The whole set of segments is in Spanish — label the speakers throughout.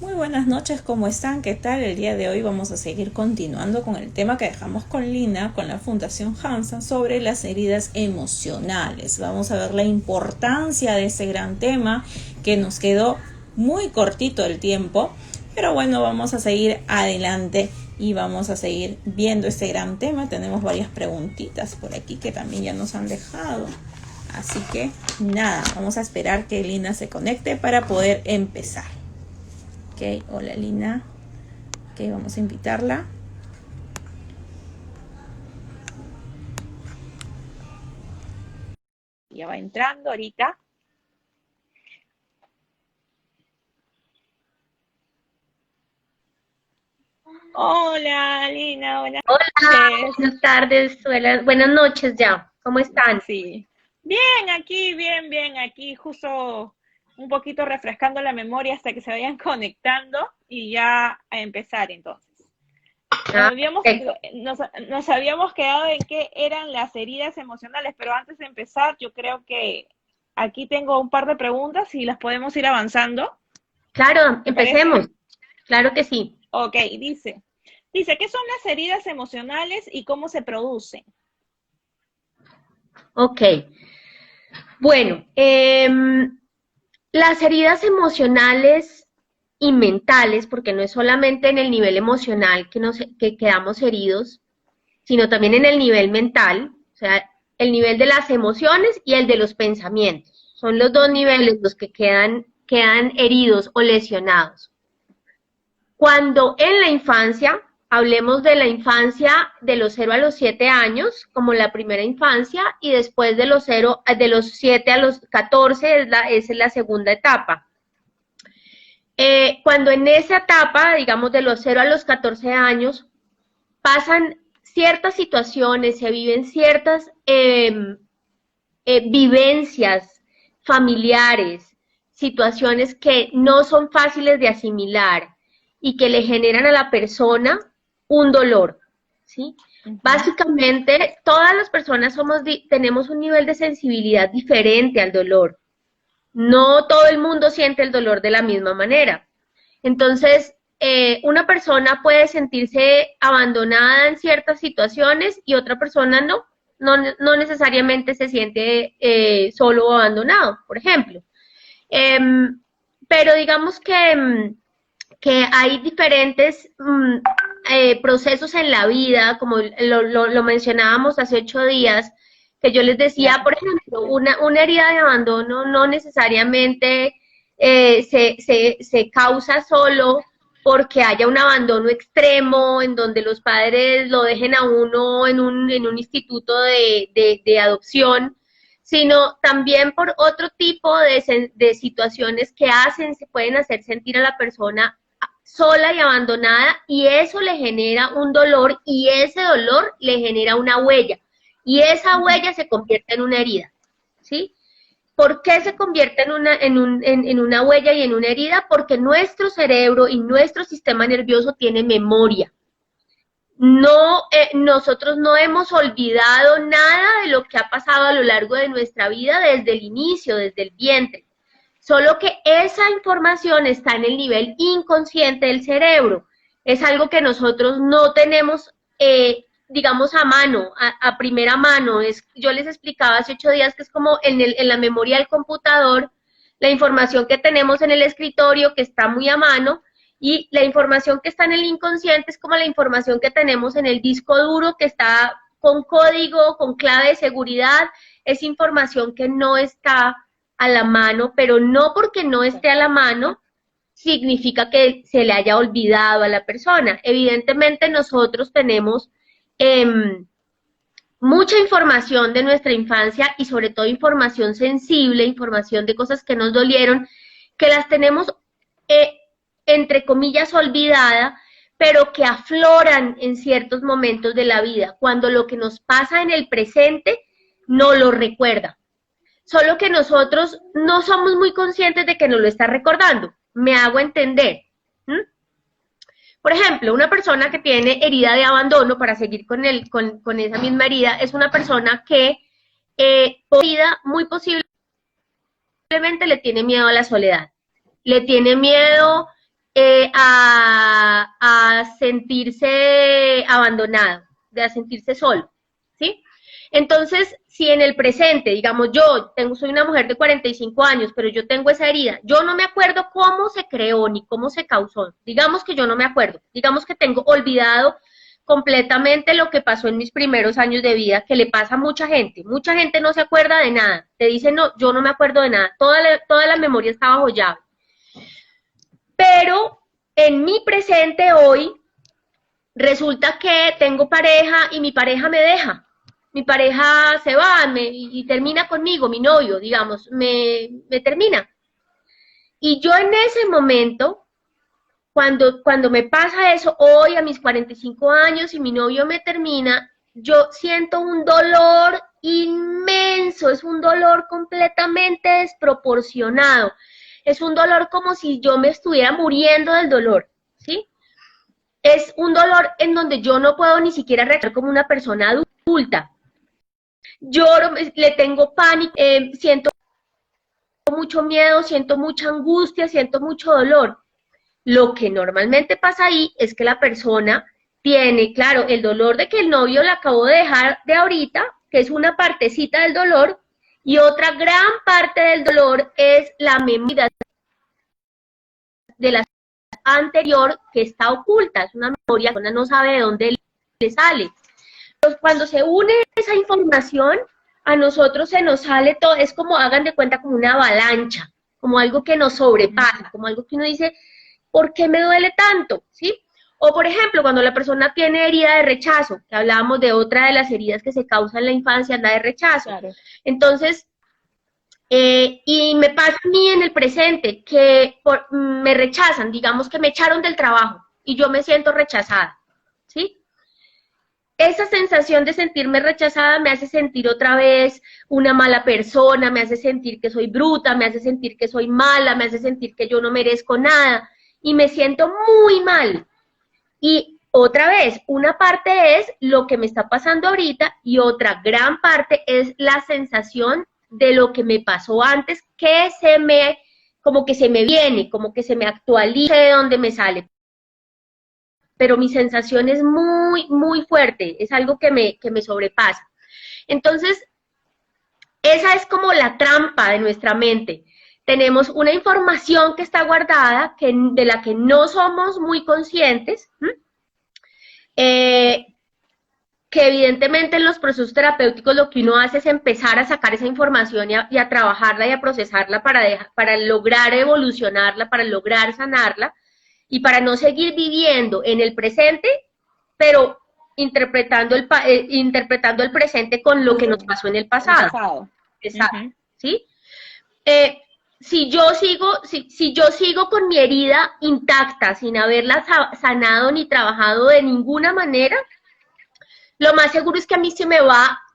Speaker 1: Muy buenas noches, ¿cómo están? ¿Qué tal? El día de hoy vamos a seguir continuando con el tema que dejamos con Lina, con la Fundación Hansa, sobre las heridas emocionales. Vamos a ver la importancia de ese gran tema que nos quedó muy cortito el tiempo, pero bueno, vamos a seguir adelante y vamos a seguir viendo este gran tema. Tenemos varias preguntitas por aquí que también ya nos han dejado. Así que nada, vamos a esperar que Lina se conecte para poder empezar. Ok, hola Lina. Ok, vamos a invitarla. Ya va entrando ahorita. Hola Lina, buenas
Speaker 2: Hola,
Speaker 1: noches.
Speaker 2: buenas tardes, buenas noches ya. ¿Cómo están?
Speaker 1: Sí. Bien, aquí, bien, aquí justo un poquito refrescando la memoria hasta que se vayan conectando y ya a empezar entonces.
Speaker 2: Ah, perfecto.
Speaker 1: Nos habíamos quedado en qué eran las heridas emocionales, pero antes de empezar, yo creo que aquí tengo un par de preguntas y las podemos ir avanzando.
Speaker 2: Claro,
Speaker 1: ¿Te parece?
Speaker 2: empecemos. Claro que sí.
Speaker 1: Ok, dice, ¿qué son las heridas emocionales y cómo se producen?
Speaker 2: Ok. Bueno, las heridas emocionales y mentales, porque no es solamente en el nivel emocional que quedamos heridos, sino también en el nivel mental, o sea, el nivel de las emociones y el de los pensamientos. Son los dos niveles los que quedan heridos o lesionados. Cuando en la infancia, hablemos de la infancia de los 0 a los 7 años, como la primera infancia, y después de los 7 a los 14 es la segunda etapa. Cuando en esa etapa, digamos de los 0 a los 14 años, pasan ciertas situaciones, se viven ciertas vivencias familiares, situaciones que no son fáciles de asimilar y que le generan a la persona un dolor, ¿sí?
Speaker 1: Ujú.
Speaker 2: Básicamente, todas las personas tenemos un nivel de sensibilidad diferente al dolor. No todo el mundo siente el dolor de la misma manera. Entonces, una persona puede sentirse abandonada en ciertas situaciones y otra persona no necesariamente se siente solo o abandonado, por ejemplo. Pero digamos que hay diferentes procesos en la vida, como lo mencionábamos hace 8 días, que yo les decía,
Speaker 1: Claro.
Speaker 2: por ejemplo, una herida de abandono no necesariamente se causa solo porque haya un abandono extremo en donde los padres lo dejen a uno en un instituto de adopción, sino también por otro tipo de situaciones que se pueden hacer sentir a la persona sola y abandonada y eso le genera un dolor y ese dolor le genera una huella y esa
Speaker 1: Ujú.
Speaker 2: huella se convierte en una herida, ¿sí? ¿Por qué se convierte en una huella y en una herida? Porque nuestro cerebro y nuestro sistema nervioso tiene memoria. Nosotros no hemos olvidado nada de lo que ha pasado a lo largo de nuestra vida desde el inicio, desde el vientre. Solo que esa información está en el nivel inconsciente del cerebro. Es algo que nosotros no tenemos, digamos, a mano, a primera mano. Yo les explicaba hace 8 días que es como en la memoria del computador, la información que tenemos en el escritorio, que está muy a mano, y la información que está en el inconsciente es como la información que tenemos en el disco duro, que está con código, con clave de seguridad, es información que no está a la mano, pero no porque no esté a la mano significa que se le haya olvidado a la persona. Evidentemente nosotros tenemos eh, mucha información de nuestra infancia y sobre todo información sensible, información de cosas que nos dolieron, que las tenemos, eh, entre comillas, olvidada, pero que afloran en ciertos momentos de la vida, cuando lo que nos pasa en el presente no lo recuerda. Solo que nosotros no somos muy conscientes de que nos lo está recordando. Me hago entender. ¿Mm? Por ejemplo, una persona que tiene herida de abandono, para seguir con esa misma herida, es una persona que muy posiblemente le tiene miedo a la soledad. Le tiene miedo a sentirse abandonado, a sentirse solo, ¿sí? Entonces, si en el presente, digamos, soy una mujer de 45 años, pero yo tengo esa herida, yo no me acuerdo cómo se creó ni cómo se causó, digamos que yo no me acuerdo, digamos que tengo olvidado completamente lo que pasó en mis primeros años de vida, que le pasa a mucha gente no se acuerda de nada, te dicen, no, yo no me acuerdo de nada, toda la memoria está bajo llave. Pero en mi presente hoy, resulta que tengo pareja y mi pareja me deja. Mi pareja se va y termina conmigo, mi novio, digamos, me termina. Y yo en ese momento, cuando me pasa eso, hoy a mis 45 años y mi novio me termina, yo siento un dolor inmenso, es un dolor completamente desproporcionado. Es un dolor como si yo me estuviera muriendo del dolor, ¿sí? Es un dolor en donde yo no puedo ni siquiera reaccionar como una persona adulta. Lloro, le tengo pánico, siento mucho miedo, siento mucha angustia, siento mucho dolor. Lo que normalmente pasa ahí es que la persona tiene, claro, el dolor de que el novio la acabó de dejar de ahorita, que es una partecita del dolor, y otra gran parte del dolor es la memoria de la anterior que está oculta, es una memoria que una no sabe de dónde le sale. Entonces, cuando se une esa información, a nosotros se nos sale todo, es como, hagan de cuenta, como una avalancha, como algo que nos sobrepasa, como algo que uno dice, ¿por qué me duele tanto? ¿Sí? O, por ejemplo, cuando la persona tiene herida de rechazo, que hablábamos de otra de las heridas que se causan en la infancia, la de rechazo. Claro. Entonces, y me pasa a mí en el presente, que me rechazan, digamos que me echaron del trabajo, y yo me siento rechazada, ¿sí? Esa sensación de sentirme rechazada me hace sentir otra vez una mala persona, me hace sentir que soy bruta, me hace sentir que soy mala, me hace sentir que yo no merezco nada, y me siento muy mal. Y otra vez, una parte es lo que me está pasando ahorita, y otra gran parte es la sensación de lo que me pasó antes, que como que se me viene, como que se me actualiza de donde me sale. Pero mi sensación es muy, muy fuerte, es algo que me sobrepasa. Entonces, esa es como la trampa de nuestra mente. Tenemos una información que está guardada, de la que no somos muy conscientes, que evidentemente en los procesos terapéuticos lo que uno hace es empezar a sacar esa información y a trabajarla y a procesarla para lograr evolucionarla, para lograr sanarla, y para no seguir viviendo en el presente, pero interpretando el presente con lo que nos pasó en el pasado. Exacto. ¿Sí? Si yo sigo con mi herida intacta, sin haberla sanado ni trabajado de ninguna manera, lo más seguro es que a mí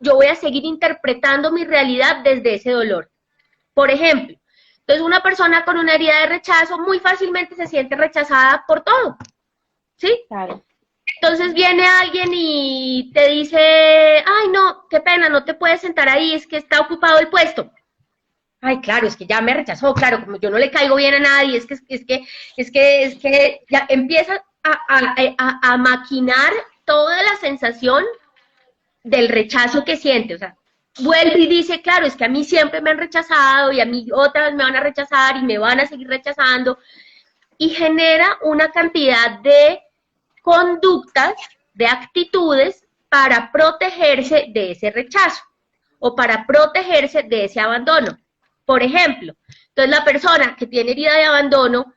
Speaker 2: yo voy a seguir interpretando mi realidad desde ese dolor. Por ejemplo, entonces una persona con una herida de rechazo muy fácilmente se siente rechazada por todo, ¿sí? Claro. Entonces viene alguien y te dice, ay no, qué pena, no te puedes sentar ahí, es que está ocupado el puesto. Ay, claro, es que ya me rechazó, claro, como yo no le caigo bien a nadie, es que ya empieza a maquinar toda la sensación del rechazo que siente, o sea, vuelve y dice, claro, es que a mí siempre me han rechazado y a mí otras me van a rechazar y me van a seguir rechazando, y genera una cantidad de conductas, de actitudes para protegerse de ese rechazo o para protegerse de ese abandono. Por ejemplo, entonces la persona que tiene herida de abandono,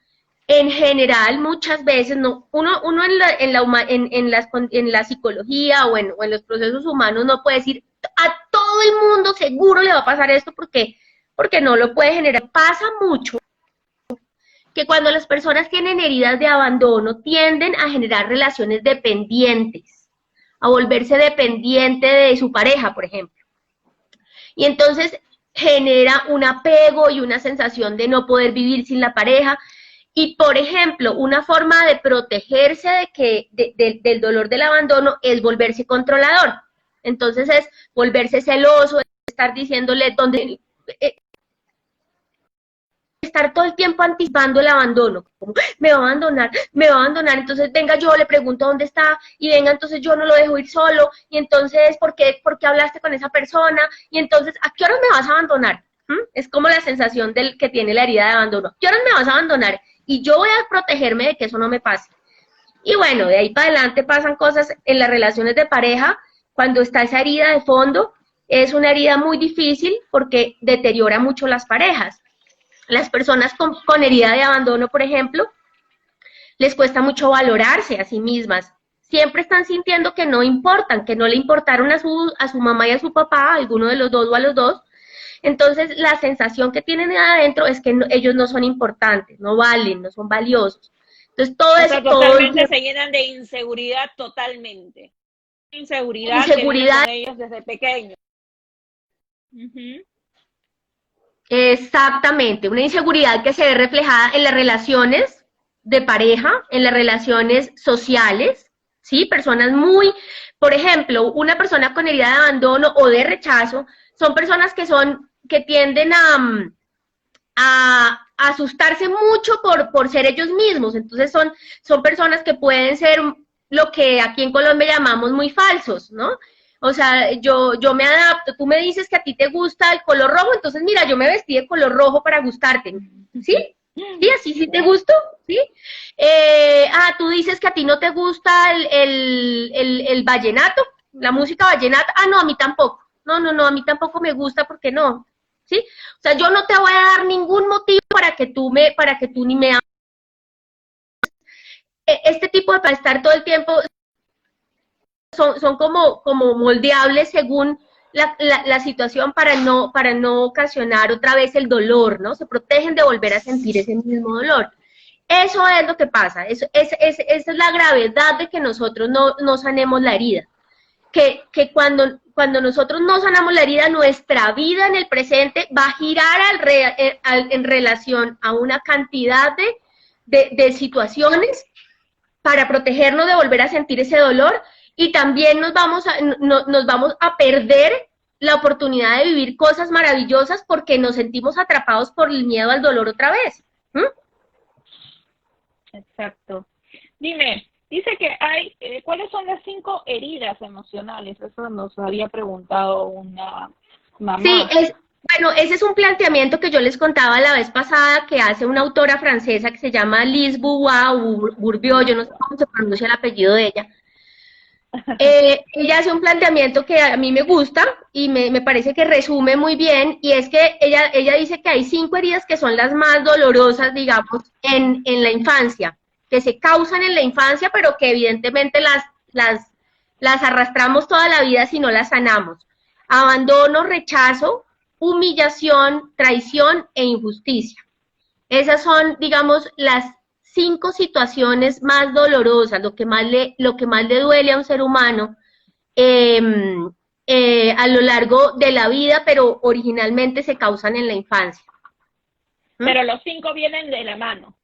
Speaker 2: en general, muchas veces, uno en la psicología o en los procesos humanos no puede decir a todo el mundo seguro le va a pasar esto porque no lo puede generar. Pasa mucho que cuando las personas tienen heridas de abandono tienden a generar relaciones dependientes, a volverse dependiente de su pareja, por ejemplo. Y entonces genera un apego y una sensación de no poder vivir sin la pareja. Y, por ejemplo, una forma de protegerse del dolor del abandono es volverse controlador. Entonces es volverse celoso, estar diciéndole dónde estar todo el tiempo anticipando el abandono, como, me va a abandonar, entonces venga, yo le pregunto dónde está, y venga, entonces yo no lo dejo ir solo, y entonces, por qué hablaste con esa persona? Y entonces, ¿a qué horas me vas a abandonar? Es como la sensación del que tiene la herida de abandono. ¿A qué horas me vas a abandonar? Y yo voy a protegerme de que eso no me pase. Y bueno, de ahí para adelante pasan cosas en las relaciones de pareja, cuando está esa herida de fondo, es una herida muy difícil porque deteriora mucho las parejas. Las personas con herida de abandono, por ejemplo, les cuesta mucho valorarse a sí mismas. Siempre están sintiendo que no importan, que no le importaron a su mamá y a su papá, a alguno de los dos o a los dos. Entonces, la sensación que tienen adentro es que ellos no son importantes, no valen, no son valiosos. Entonces, todo eso...
Speaker 1: Totalmente se llenan de inseguridad, totalmente. Inseguridad que viene con ellos desde pequeños.
Speaker 2: Exactamente, una inseguridad que se ve reflejada en las relaciones de pareja, en las relaciones sociales, ¿sí? Personas muy, por ejemplo, una persona con herida de abandono o de rechazo, son personas que tienden a asustarse mucho por ser ellos mismos, entonces son personas que pueden ser lo que aquí en Colombia llamamos muy falsos, ¿no? O sea, yo me adapto, tú me dices que a ti te gusta el color rojo, entonces mira, yo me vestí de color rojo para gustarte, ¿sí? ¿Sí? ¿Así sí te gusto? ¿Sí? Tú dices que a ti no te gusta el vallenato, la música vallenata, no, a mí tampoco, no, a mí tampoco me gusta porque no, ¿sí? O sea, yo no te voy a dar ningún motivo para que tú ni me ames. Este tipo de estar todo el tiempo son como moldeables según la situación para no ocasionar otra vez el dolor, ¿no? Se protegen de volver a sentir ese mismo dolor. Eso es lo que pasa, esa es la gravedad de que nosotros no sanemos la herida. Que cuando nosotros no sanamos la herida, nuestra vida en el presente va a girar en relación a una cantidad de situaciones para protegernos de volver a sentir ese dolor, y también nos vamos a perder la oportunidad de vivir cosas maravillosas porque nos sentimos atrapados por el miedo al dolor otra vez.
Speaker 1: Exacto. Dime, dice que hay, ¿cuáles son las 5 heridas emocionales? Eso nos había preguntado una mamá.
Speaker 2: Sí, bueno, ese es un planteamiento que yo les contaba la vez pasada, que hace una autora francesa que se llama Lise Bourbeau, yo no sé cómo se pronuncia el apellido de ella. Ella hace un planteamiento que a mí me gusta y me parece que resume muy bien, y es que ella dice que hay 5 heridas que son las más dolorosas, digamos, en la infancia, que se causan en la infancia, pero que evidentemente las arrastramos toda la vida si no las sanamos. Abandono, rechazo, humillación, traición e injusticia. Esas son, digamos, las 5 situaciones más dolorosas, lo que más le duele a un ser humano a lo largo de la vida, pero originalmente se causan en la infancia.
Speaker 1: Pero los 5 vienen de la mano,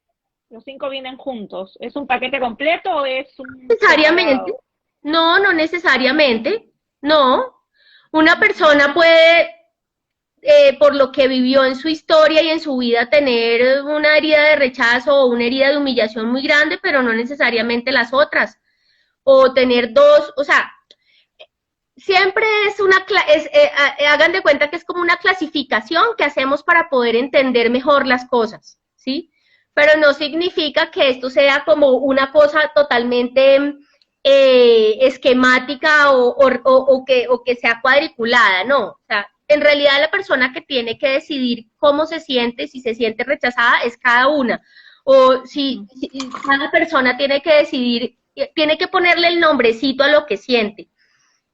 Speaker 1: los 5 vienen juntos. ¿Es un paquete completo o es un...?
Speaker 2: Necesariamente, no necesariamente, no. Una persona puede... por lo que vivió en su historia y en su vida, tener una herida de rechazo o una herida de humillación muy grande, pero no necesariamente las otras, o tener 2, o sea, siempre hagan de cuenta que es como una clasificación que hacemos para poder entender mejor las cosas, ¿sí? Pero no significa que esto sea como una cosa totalmente esquemática o que sea cuadriculada, no, o sea, en realidad la persona que tiene que decidir cómo se siente, si se siente rechazada, es cada una. O si cada persona tiene que decidir, tiene que ponerle el nombrecito a lo que siente.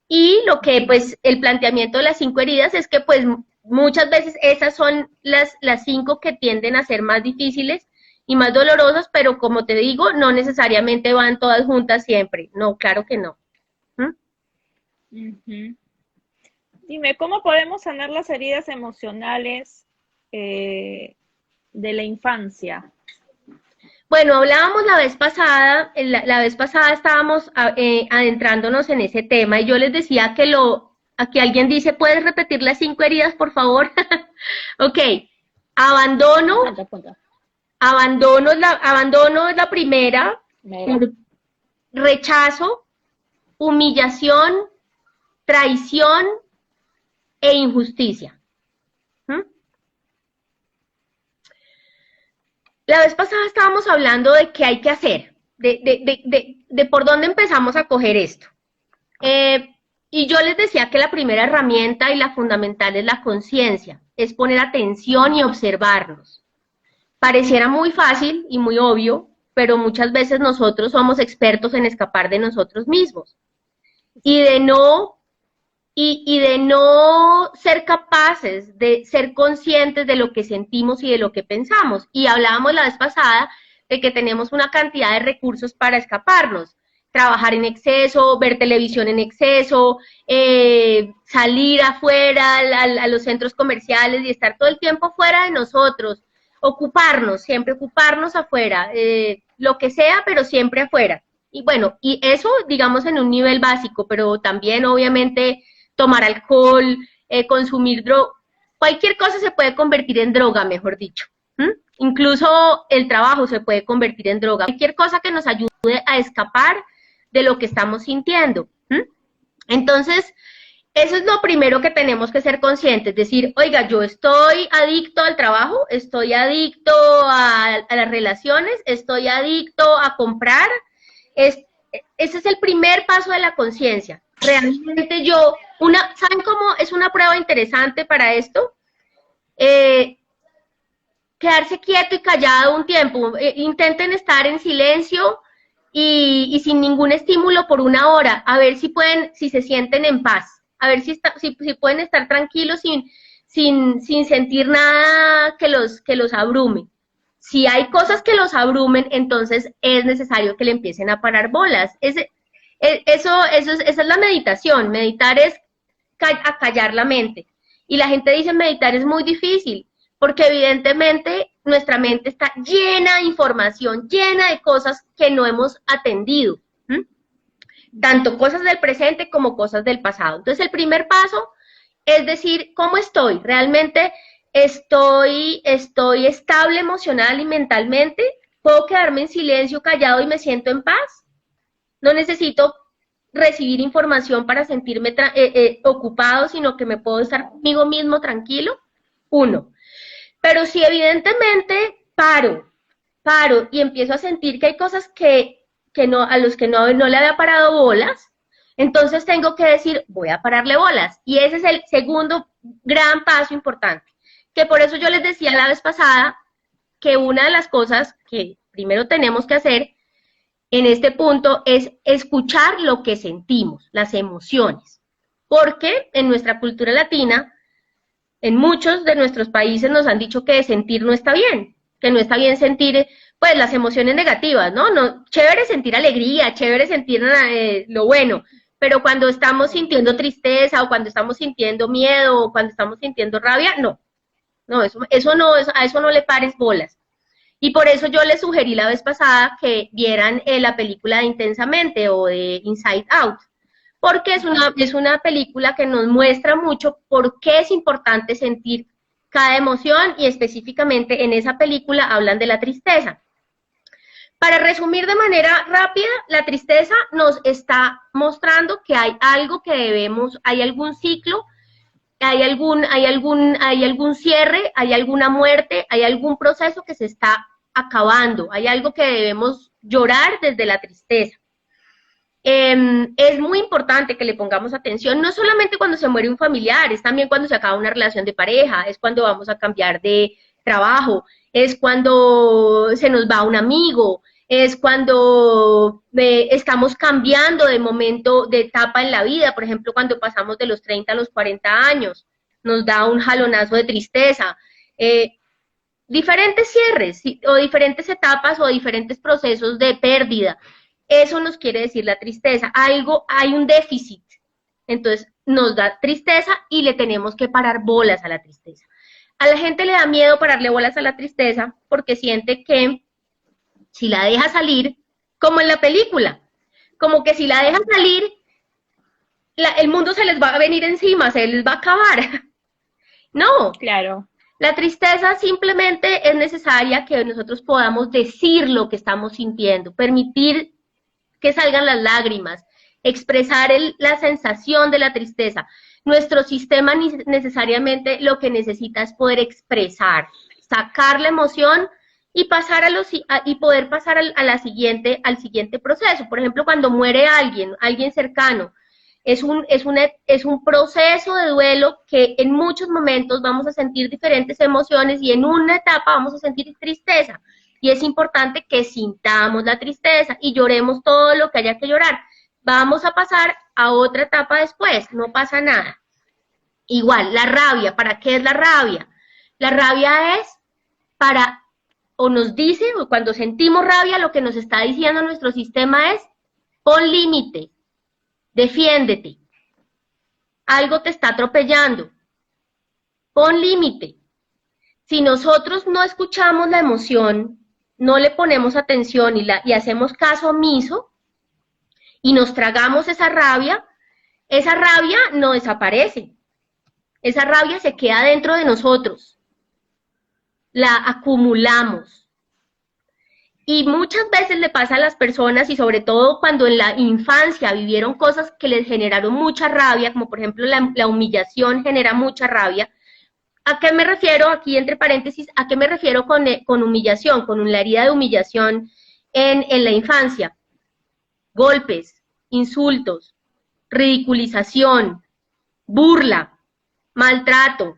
Speaker 2: Y lo que, pues, el planteamiento de las 5 heridas es que, pues, muchas veces esas son las 5 que tienden a ser más difíciles y más dolorosas, pero como te digo, no necesariamente van todas juntas siempre. No, claro que no.
Speaker 1: Dime, ¿cómo podemos sanar las heridas emocionales de la infancia?
Speaker 2: Bueno, hablábamos la vez pasada estábamos adentrándonos en ese tema, y yo les decía aquí alguien dice, ¿puedes repetir las 5 heridas, por favor? Ok, Abandono,
Speaker 1: Punta, punta.
Speaker 2: abandono es la primera,
Speaker 1: Mira.
Speaker 2: rechazo, humillación, traición e injusticia. ¿Mm? La vez pasada estábamos hablando de qué hay que hacer, de por dónde empezamos a coger esto. Y yo les decía que la primera herramienta y la fundamental es la conciencia, es poner atención y observarnos. Pareciera muy fácil y muy obvio, pero muchas veces nosotros somos expertos en escapar de nosotros mismos y de no ser capaces de ser conscientes de lo que sentimos y de lo que pensamos. Y hablábamos la vez pasada de que tenemos una cantidad de recursos para escaparnos. Trabajar en exceso, ver televisión en exceso, salir afuera a los centros comerciales y estar todo el tiempo fuera de nosotros, ocuparnos, siempre ocuparnos afuera, lo que sea, pero siempre afuera. Y bueno, y eso digamos en un nivel básico, pero también obviamente tomar alcohol, consumir droga, cualquier cosa se puede convertir en droga, mejor dicho. Incluso el trabajo se puede convertir en droga. Cualquier cosa que nos ayude a escapar de lo que estamos sintiendo. Entonces, eso es lo primero que tenemos que ser conscientes, decir, oiga, yo estoy adicto al trabajo, estoy adicto a las relaciones, estoy adicto a comprar. Ese es el primer paso de la conciencia. Realmente ¿saben cómo es una prueba interesante para esto? Quedarse quieto y callado un tiempo. Intenten estar en silencio y sin ningún estímulo por una hora, a ver si se sienten en paz, a ver si pueden estar tranquilos sin sentir nada que los abrume. Si hay cosas que los abrumen, entonces es necesario que le empiecen a parar bolas. Esa es la meditación. Meditar es acallar la mente. Y la gente dice meditar es muy difícil, porque evidentemente nuestra mente está llena de información, llena de cosas que no hemos atendido, tanto cosas del presente como cosas del pasado. Entonces el primer paso es decir, ¿cómo estoy? ¿Realmente estoy estable emocional y mentalmente? ¿Puedo quedarme en silencio, callado y me siento en paz? No necesito recibir información para sentirme ocupado, sino que me puedo estar conmigo mismo tranquilo. Uno. Pero si evidentemente paro y empiezo a sentir que hay cosas a los que no le había parado bolas, entonces tengo que decir, voy a pararle bolas. Y ese es el segundo gran paso importante. Que por eso yo les decía la vez pasada que una de las cosas que primero tenemos que hacer en este punto es escuchar lo que sentimos, las emociones. Porque en nuestra cultura latina, en muchos de nuestros países nos han dicho que sentir no está bien, que no está bien sentir pues las emociones negativas, ¿no? Chévere sentir alegría, chévere sentir lo bueno, pero cuando estamos sintiendo tristeza o cuando estamos sintiendo miedo o cuando estamos sintiendo rabia, no, a eso no le pares bolas. Y por eso yo les sugerí la vez pasada que vieran la película de Intensamente o de Inside Out, porque es una película que nos muestra mucho por qué es importante sentir cada emoción y específicamente en esa película hablan de la tristeza. Para resumir de manera rápida, la tristeza nos está mostrando que hay algo que hay algún ciclo, hay algún cierre, hay alguna muerte, hay algún proceso que se está acabando, hay algo que debemos llorar desde la tristeza. Es muy importante que le pongamos atención, no solamente cuando se muere un familiar, es también cuando se acaba una relación de pareja, es cuando vamos a cambiar de trabajo, es cuando se nos va un amigo, es cuando estamos cambiando de momento, de etapa en la vida, por ejemplo, cuando pasamos de los 30 a los 40 años, nos da un jalonazo de tristeza. Diferentes cierres, o diferentes etapas, o diferentes procesos de pérdida. Eso nos quiere decir la tristeza. Hay un déficit. Entonces, nos da tristeza y le tenemos que parar bolas a la tristeza. A la gente le da miedo pararle bolas a la tristeza porque siente que si la deja salir, como en la película, como que si la deja salir, el mundo se les va a venir encima, se les va a acabar. No.
Speaker 1: Claro.
Speaker 2: La tristeza simplemente es necesaria que nosotros podamos decir lo que estamos sintiendo, permitir que salgan las lágrimas, expresar la sensación de la tristeza. Nuestro sistema necesariamente lo que necesita es poder expresar, sacar la emoción y pasar y poder pasar al siguiente proceso. Por ejemplo, cuando muere alguien cercano, es un proceso de duelo que en muchos momentos vamos a sentir diferentes emociones y en una etapa vamos a sentir tristeza. Y es importante que sintamos la tristeza y lloremos todo lo que haya que llorar. Vamos a pasar a otra etapa después, no pasa nada. Igual, la rabia, ¿para qué es la rabia? La rabia es para, o nos dice, o cuando sentimos rabia, lo que nos está diciendo nuestro sistema es, pon límite, defiéndete, algo te está atropellando, pon límite. Si nosotros no escuchamos la emoción, no le ponemos atención y hacemos caso omiso, y nos tragamos esa rabia no desaparece. Esa rabia se queda dentro de nosotros. La acumulamos. Y muchas veces le pasa a las personas, y sobre todo cuando en la infancia vivieron cosas que les generaron mucha rabia, como por ejemplo la humillación genera mucha rabia. ¿A qué me refiero? Aquí entre paréntesis, ¿a qué me refiero con humillación? Con la herida de humillación en la infancia. Golpes, insultos, ridiculización, burla, maltrato,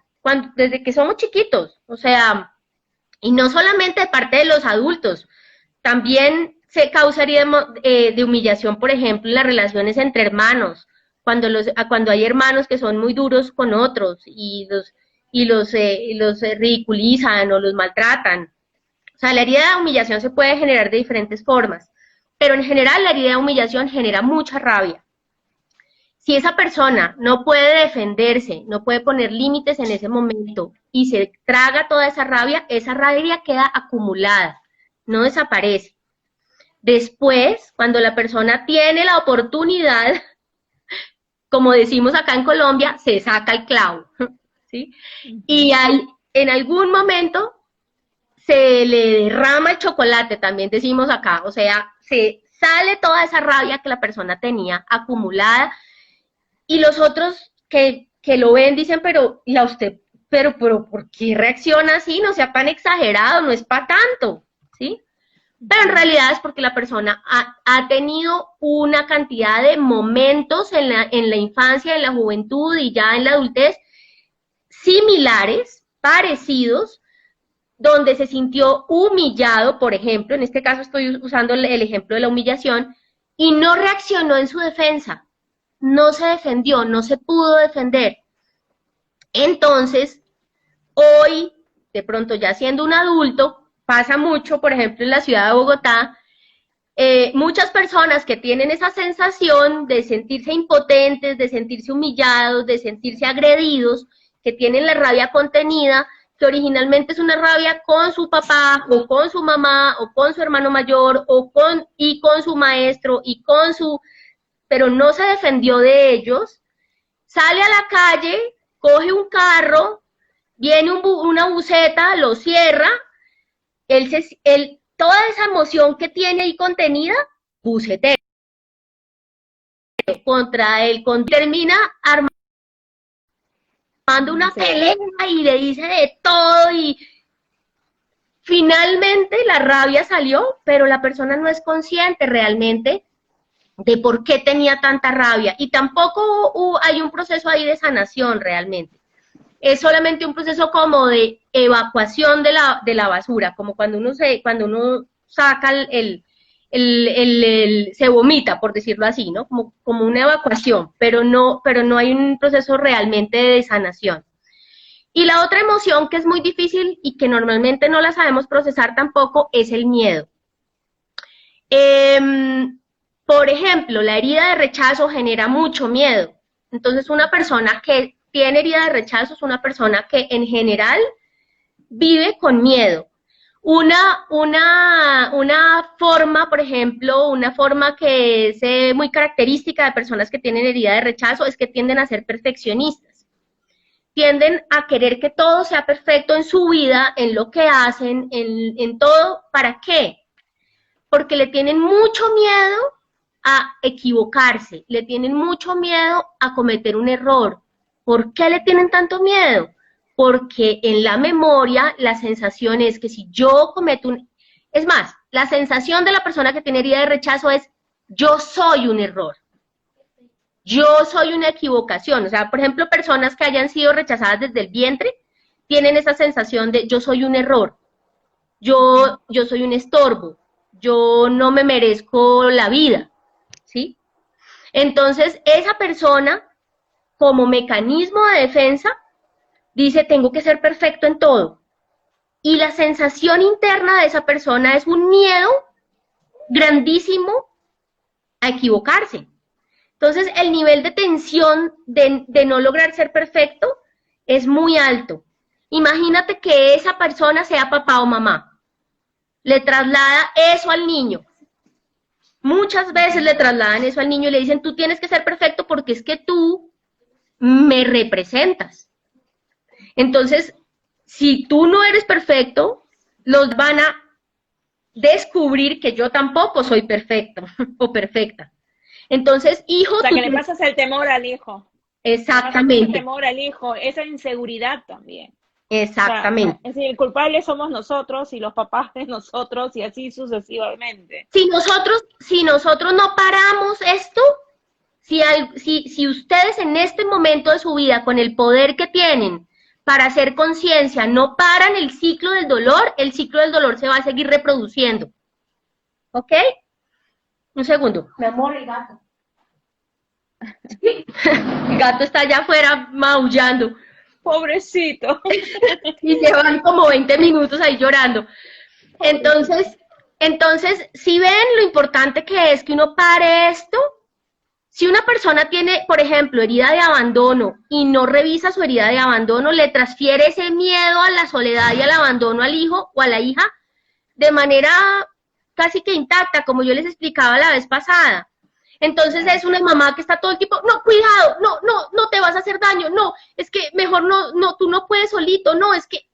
Speaker 2: desde que somos chiquitos, o sea, y no solamente de parte de los adultos, también se causaría de humillación, por ejemplo, en las relaciones entre hermanos, cuando hay hermanos que son muy duros con otros y los ridiculizan o los maltratan. O sea, la herida de humillación se puede generar de diferentes formas, pero en general la herida de humillación genera mucha rabia. Si esa persona no puede defenderse, no puede poner límites en ese momento y se traga toda esa rabia queda acumulada, no desaparece. Después, cuando la persona tiene la oportunidad, como decimos acá en Colombia, se saca el clavo, ¿sí? Y en algún momento se le derrama el chocolate, también decimos acá, o sea, se sale toda esa rabia que la persona tenía acumulada, y los otros que lo ven dicen, pero ¿por qué reacciona así? No sea tan exagerado, no es para tanto, ¿sí? Pero en realidad es porque la persona ha tenido una cantidad de momentos en la infancia, en la juventud y ya en la adultez similares, parecidos, donde se sintió humillado, por ejemplo, en este caso estoy usando el ejemplo de la humillación, y no reaccionó en su defensa, no se defendió, no se pudo defender. Entonces, hoy, de pronto ya siendo un adulto, pasa mucho, por ejemplo, en la ciudad de Bogotá, muchas personas que tienen esa sensación de sentirse impotentes, de sentirse humillados, de sentirse agredidos, que tienen la rabia contenida, que originalmente es una rabia con su papá, o con su mamá, o con su hermano mayor, y con su maestro, pero no se defendió de ellos, sale a la calle, coge un carro, viene una buceta, lo cierra, toda esa emoción que tiene ahí contenida, bucetero, contra él, termina armando una pelea y le dice de todo, y finalmente la rabia salió, pero la persona no es consciente realmente de por qué tenía tanta rabia, y tampoco hay un proceso ahí de sanación realmente. Es solamente un proceso como de evacuación de la basura, como cuando uno saca se vomita, por decirlo así, ¿no? Como una evacuación, pero no hay un proceso realmente de sanación. Y la otra emoción que es muy difícil y que normalmente no la sabemos procesar tampoco es el miedo. Por ejemplo, la herida de rechazo genera mucho miedo. Entonces, una persona que tiene herida de rechazo es una persona que en general vive con miedo. Una forma, por ejemplo, una forma que es muy característica de personas que tienen herida de rechazo es que tienden a ser perfeccionistas. tienden a querer que todo sea perfecto en su vida, en lo que hacen, en todo. ¿Para qué? Porque le tienen mucho miedo a equivocarse, le tienen mucho miedo a cometer un error. ¿Por qué le tienen tanto miedo? Porque en la memoria la sensación es que si yo cometo un... Es más, la sensación de la persona que tiene herida de rechazo es yo soy un error. Yo soy una equivocación. O sea, por ejemplo, personas que hayan sido rechazadas desde el vientre tienen esa sensación de yo soy un error, yo soy un estorbo, yo no me merezco la vida, ¿sí? Entonces, esa persona, como mecanismo de defensa, dice, tengo que ser perfecto en todo. Y la sensación interna de esa persona es un miedo grandísimo a equivocarse. Entonces, el nivel de tensión de no lograr ser perfecto es muy alto. Imagínate que esa persona sea papá o mamá. Le traslada eso al niño. Muchas veces le trasladan eso al niño y le dicen, tú tienes que ser perfecto porque es que tú me representas. Entonces, si tú no eres perfecto, los van a descubrir que yo tampoco soy perfecto o perfecta. Entonces, hijo...
Speaker 1: O sea, que le pasas el temor al hijo.
Speaker 2: Exactamente.
Speaker 1: El temor al hijo, esa inseguridad también.
Speaker 2: Exactamente.
Speaker 1: O sea, es decir, el culpable somos nosotros y los papás de nosotros y así sucesivamente.
Speaker 2: Si nosotros no paramos esto, si ustedes en este momento de su vida, con el poder que tienen para hacer conciencia, no paran el ciclo del dolor se va a seguir reproduciendo. ¿Ok? Un segundo. Mi amor, el gato. El gato está allá afuera maullando.
Speaker 1: Pobrecito.
Speaker 2: Y llevan como 20 minutos ahí llorando. Entonces, si ven lo importante que es que uno pare esto, si una persona tiene, por ejemplo, herida de abandono y no revisa su herida de abandono, le transfiere ese miedo a la soledad y al abandono al hijo o a la hija de manera casi que intacta, como yo les explicaba la vez pasada. Entonces es una mamá que está todo el tiempo, no, cuidado, no te vas a hacer daño, no, es que mejor no, tú no puedes solito, no, es que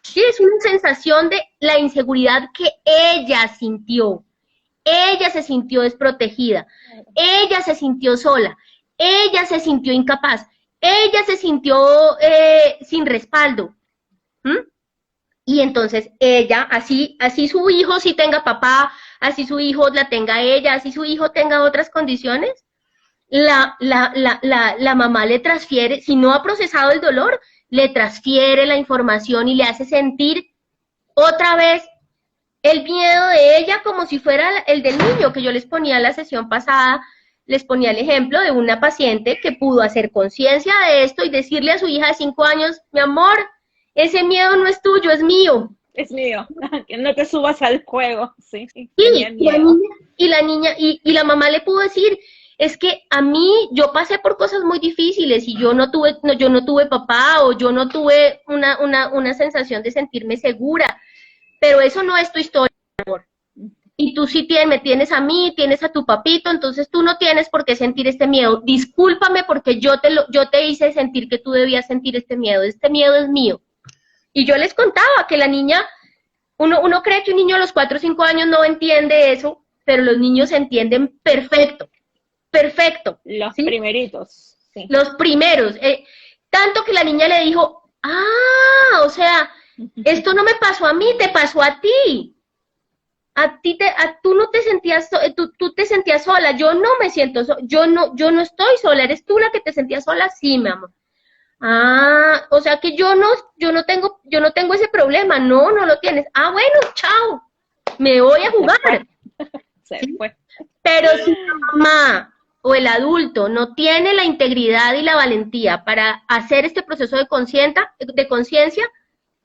Speaker 2: sí, es una sensación de la inseguridad que ella sintió. Ella se sintió desprotegida, ella se sintió sola, ella se sintió incapaz, ella se sintió sin respaldo. Y entonces ella, así su hijo sí tenga papá, así su hijo la tenga ella, así su hijo tenga otras condiciones, la mamá le transfiere, si no ha procesado el dolor, le transfiere la información y le hace sentir otra vez el miedo de ella como si fuera el del niño, que yo les ponía en la sesión pasada, les ponía el ejemplo de una paciente que pudo hacer conciencia de esto y decirle a su hija de 5 años, mi amor, ese miedo no es tuyo, es mío.
Speaker 1: Es mío, que no te subas al juego, sí.
Speaker 2: Y la mamá le pudo decir, es que a mí, yo pasé por cosas muy difíciles y yo no tuve papá o yo no tuve una sensación de sentirme segura, pero eso no es tu historia, amor. Y tú sí me tienes a mí, tienes a tu papito, entonces tú no tienes por qué sentir este miedo. Discúlpame porque yo te hice sentir que tú debías sentir este miedo es mío. Y yo les contaba que la niña, uno cree que un niño a los 4 o 5 años no entiende eso, pero los niños entienden perfecto.
Speaker 1: Los
Speaker 2: ¿sí?
Speaker 1: primeritos. Sí.
Speaker 2: Los primeros. Tanto que la niña le dijo, o sea, esto no me pasó a mí, te pasó a ti. Tú no te sentías, tú te sentías sola, yo no me siento sola, yo no estoy sola, eres tú la que te sentías sola, sí, mi amor. O sea que yo no tengo ese problema, no lo tienes. Bueno, chao, me voy a jugar.
Speaker 1: Se fue.
Speaker 2: Pero si la mamá o el adulto no tiene la integridad y la valentía para hacer este proceso de conciencia,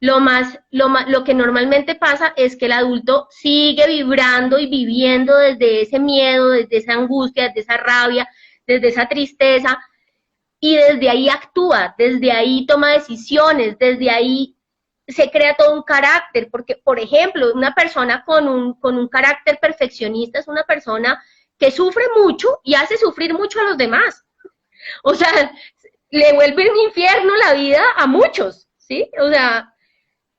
Speaker 2: lo que normalmente pasa es que el adulto sigue vibrando y viviendo desde ese miedo, desde esa angustia, desde esa rabia, desde esa tristeza, y desde ahí actúa, desde ahí toma decisiones, desde ahí se crea todo un carácter, porque, por ejemplo, una persona con un carácter perfeccionista es una persona que sufre mucho y hace sufrir mucho a los demás. O sea, le vuelve un infierno la vida a muchos, ¿sí? O sea,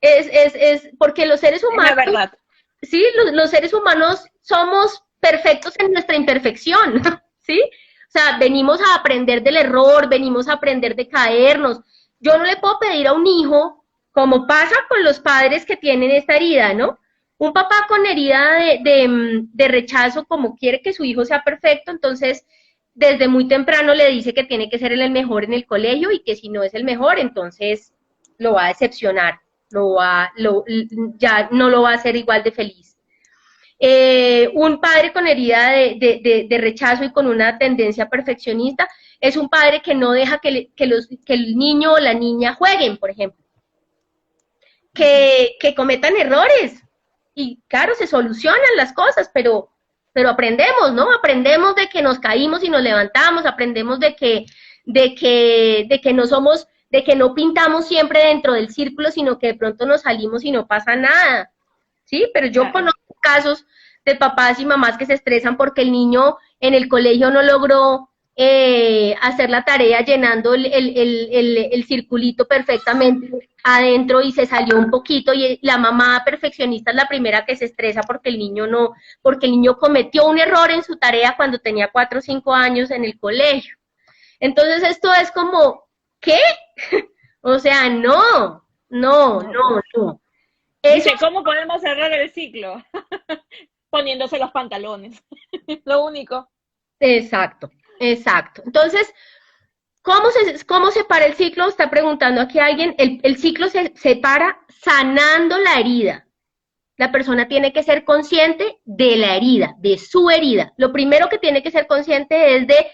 Speaker 2: es porque los seres humanos,
Speaker 1: es verdad.
Speaker 2: Sí, los seres humanos somos perfectos en nuestra imperfección, ¿sí? O sea, venimos a aprender del error, venimos a aprender de caernos. Yo no le puedo pedir a un hijo, como pasa con los padres que tienen esta herida, ¿no? Un papá con herida de rechazo, como quiere que su hijo sea perfecto, entonces desde muy temprano le dice que tiene que ser el mejor en el colegio y que si no es el mejor, entonces lo va a decepcionar, ya no lo va a hacer igual de feliz. Un padre con herida de rechazo y con una tendencia perfeccionista es un padre que no deja que el niño o la niña jueguen, por ejemplo, que cometan errores, y claro, se solucionan las cosas, pero aprendemos, ¿no? Aprendemos de que nos caímos y nos levantamos, aprendemos de que no somos, de que no pintamos siempre dentro del círculo, sino que de pronto nos salimos y no pasa nada, ¿sí? Pero yo conozco casos de papás y mamás que se estresan porque el niño en el colegio no logró hacer la tarea llenando el circulito perfectamente adentro y se salió un poquito, y la mamá perfeccionista es la primera que se estresa porque el niño cometió un error en su tarea cuando tenía 4 o 5 años en el colegio. Entonces esto es como, ¿qué? O sea, no.
Speaker 1: Dice, ¿cómo podemos cerrar el ciclo? Poniéndose los pantalones. Lo único.
Speaker 2: Exacto. Entonces, ¿cómo se para el ciclo? Está preguntando aquí alguien. El ciclo se para sanando la herida. La persona tiene que ser consciente de la herida, de su herida. Lo primero que tiene que ser consciente es de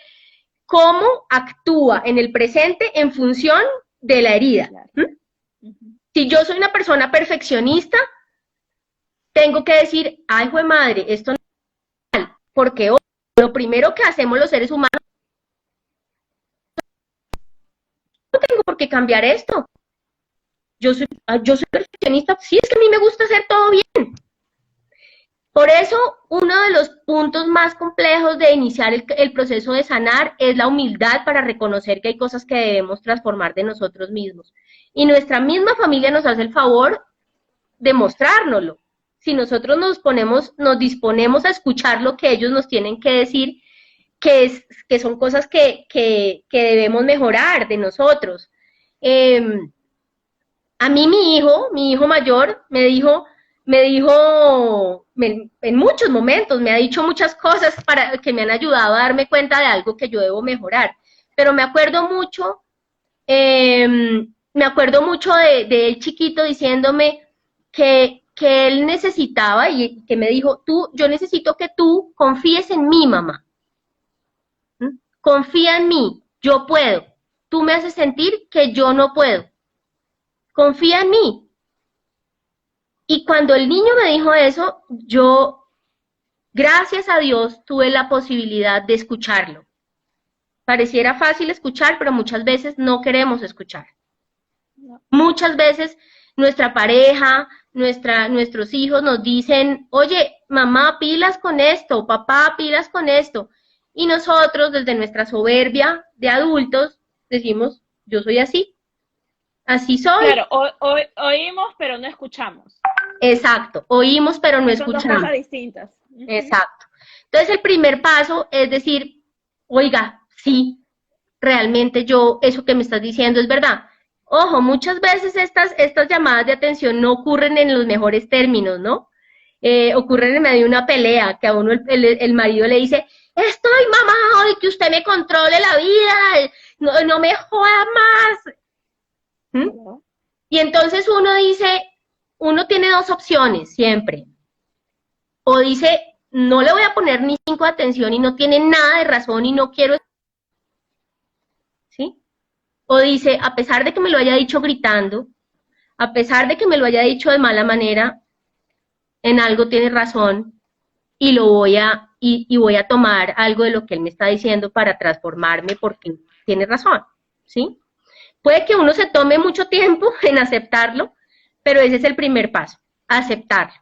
Speaker 2: cómo actúa en el presente en función de la herida. Si yo soy una persona perfeccionista, tengo que decir, ay, jue madre, esto no es mal, porque lo primero que hacemos los seres humanos, no tengo por qué cambiar esto. Yo soy perfeccionista, sí, es que a mí me gusta hacer todo bien. Por eso, uno de los puntos más complejos de iniciar el proceso de sanar es la humildad para reconocer que hay cosas que debemos transformar de nosotros mismos. Y nuestra misma familia nos hace el favor de mostrárnoslo. Si nosotros nos disponemos a escuchar lo que ellos nos tienen que decir, que son cosas que debemos mejorar de nosotros. A mí mi hijo mayor me dijo en muchos momentos, me ha dicho muchas cosas que me han ayudado a darme cuenta de algo que yo debo mejorar, pero me acuerdo mucho de él chiquito diciéndome que él necesitaba, y que me dijo, yo necesito que tú confíes en mí, mamá. Confía en mí, yo puedo. Tú me haces sentir que yo no puedo. Confía en mí. Y cuando el niño me dijo eso, yo, gracias a Dios, tuve la posibilidad de escucharlo. Pareciera fácil escuchar, pero muchas veces no queremos escuchar. Muchas veces nuestra pareja, nuestros hijos nos dicen, oye, mamá, pilas con esto, papá, pilas con esto. Y nosotros, desde nuestra soberbia de adultos, decimos, yo soy así. Así soy.
Speaker 1: Claro, oímos, pero no escuchamos.
Speaker 2: Exacto, oímos, pero no escuchamos.
Speaker 1: Son dos cosas distintas.
Speaker 2: Exacto. Entonces, el primer paso es decir, oiga, sí, realmente eso que me estás diciendo es verdad. Ojo, muchas veces estas llamadas de atención no ocurren en los mejores términos, ¿no? Ocurren en medio de una pelea, que a uno el marido le dice, estoy mamado de que usted me controle la vida, no me joda más. Y entonces uno tiene dos opciones siempre. O dice, no le voy a poner ni 5 de atención y no tiene nada de razón y no quiero. ¿Sí? O dice, a pesar de que me lo haya dicho gritando, a pesar de que me lo haya dicho de mala manera, en algo tiene razón y voy a tomar algo de lo que él me está diciendo para transformarme porque tiene razón. ¿Sí? Puede que uno se tome mucho tiempo en aceptarlo, pero ese es el primer paso, aceptarlo.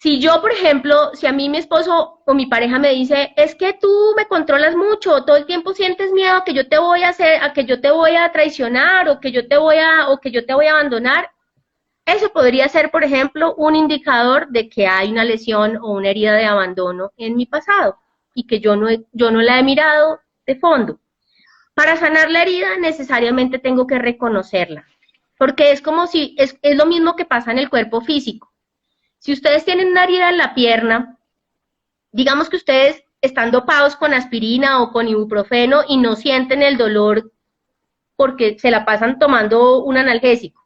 Speaker 2: Si yo, por ejemplo, si a mí mi esposo o mi pareja me dice, es que tú me controlas mucho, todo el tiempo sientes miedo a que yo te voy a hacer, a que yo te voy a traicionar, o que yo te voy a abandonar, eso podría ser, por ejemplo, un indicador de que hay una lesión o una herida de abandono en mi pasado, y que yo no la he mirado de fondo. Para sanar la herida, necesariamente tengo que reconocerla, porque es como si, es lo mismo que pasa en el cuerpo físico. Si ustedes tienen una herida en la pierna, digamos que ustedes están dopados con aspirina o con ibuprofeno y no sienten el dolor porque se la pasan tomando un analgésico.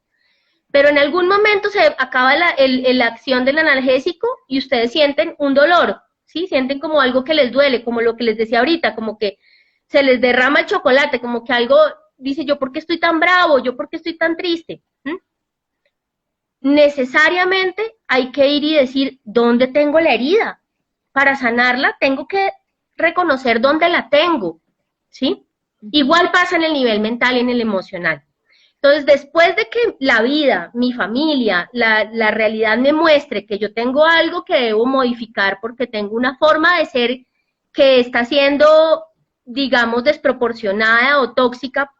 Speaker 2: Pero en algún momento se acaba la acción del analgésico y ustedes sienten un dolor, ¿sí? Sienten como algo que les duele, como lo que les decía ahorita, como que se les derrama el chocolate, como que algo dice, yo por qué estoy tan bravo, yo por qué estoy tan triste. Necesariamente hay que ir y decir dónde tengo la herida. Para sanarla tengo que reconocer dónde la tengo, ¿sí? Igual pasa en el nivel mental y en el emocional. Entonces, después de que la vida, mi familia, la realidad me muestre que yo tengo algo que debo modificar porque tengo una forma de ser que está siendo, digamos, desproporcionada o tóxica,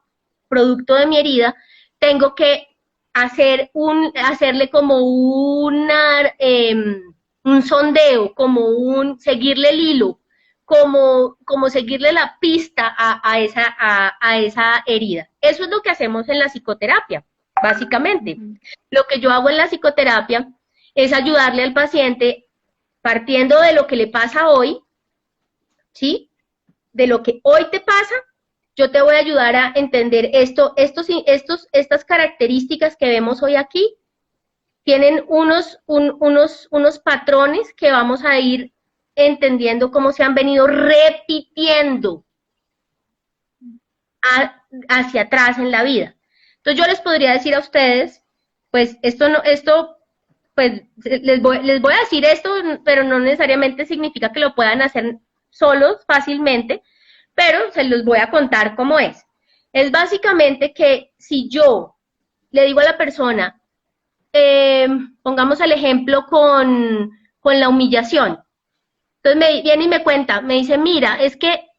Speaker 2: producto de mi herida, tengo que hacerle como un sondeo, como seguirle el hilo, como seguirle la pista a esa herida. Eso es lo que hacemos en la psicoterapia, básicamente. Lo que yo hago en la psicoterapia es ayudarle al paciente partiendo de lo que le pasa hoy, ¿sí? De lo que hoy te pasa, yo te voy a ayudar a entender estas características que vemos hoy aquí, tienen unos patrones que vamos a ir entendiendo cómo se han venido repitiendo hacia atrás en la vida. Entonces yo les podría decir a ustedes, pues pues les voy a decir esto, pero no necesariamente significa que lo puedan hacer solos fácilmente, pero se los voy a contar cómo es. Es básicamente que si yo le digo a la persona, pongamos el ejemplo con la humillación. Entonces me viene y me cuenta, me dice, mira, es que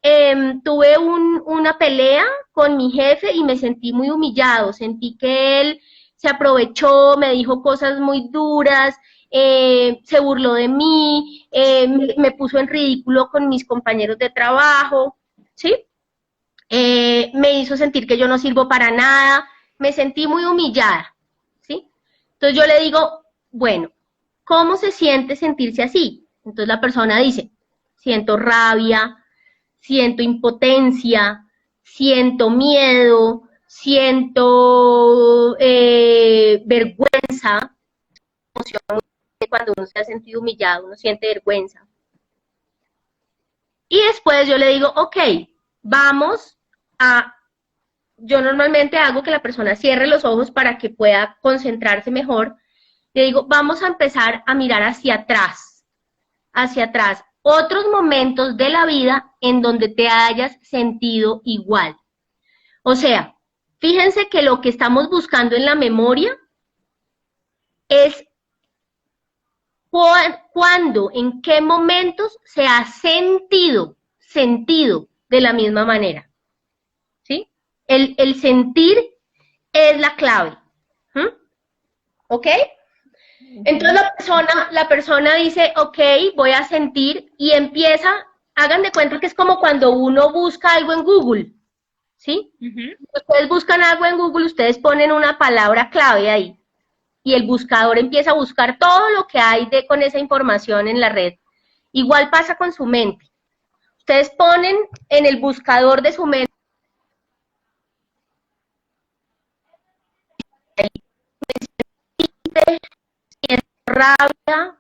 Speaker 2: tuve una pelea con mi jefe y me sentí muy humillado, sentí que él se aprovechó, me dijo cosas muy duras, se burló de mí, me puso en ridículo con mis compañeros de trabajo, ¿sí? Me hizo sentir que yo no sirvo para nada, me sentí muy humillada, ¿sí? Entonces yo le digo, bueno, ¿cómo se siente sentirse así? Entonces la persona dice, siento rabia, siento impotencia, siento miedo, siento vergüenza, emoción, cuando uno se ha sentido humillado, uno siente vergüenza. Y después yo le digo, ok, vamos a, yo normalmente hago que la persona cierre los ojos para que pueda concentrarse mejor. Le digo, vamos a empezar a mirar hacia atrás, otros momentos de la vida en donde te hayas sentido igual. O sea, fíjense que lo que estamos buscando en la memoria es cuándo, en qué momentos se ha sentido de la misma manera. ¿Sí? El sentir es la clave. ¿Ok? Entonces la persona dice, ok, voy a sentir, y empieza, hagan de cuenta que es como cuando uno busca algo en Google, ¿sí? Ustedes buscan algo en Google, ustedes ponen una palabra clave ahí, y el buscador empieza a buscar todo lo que hay con esa información en la red. Igual pasa con su mente. Ustedes ponen en el buscador de su mente, siento rabia,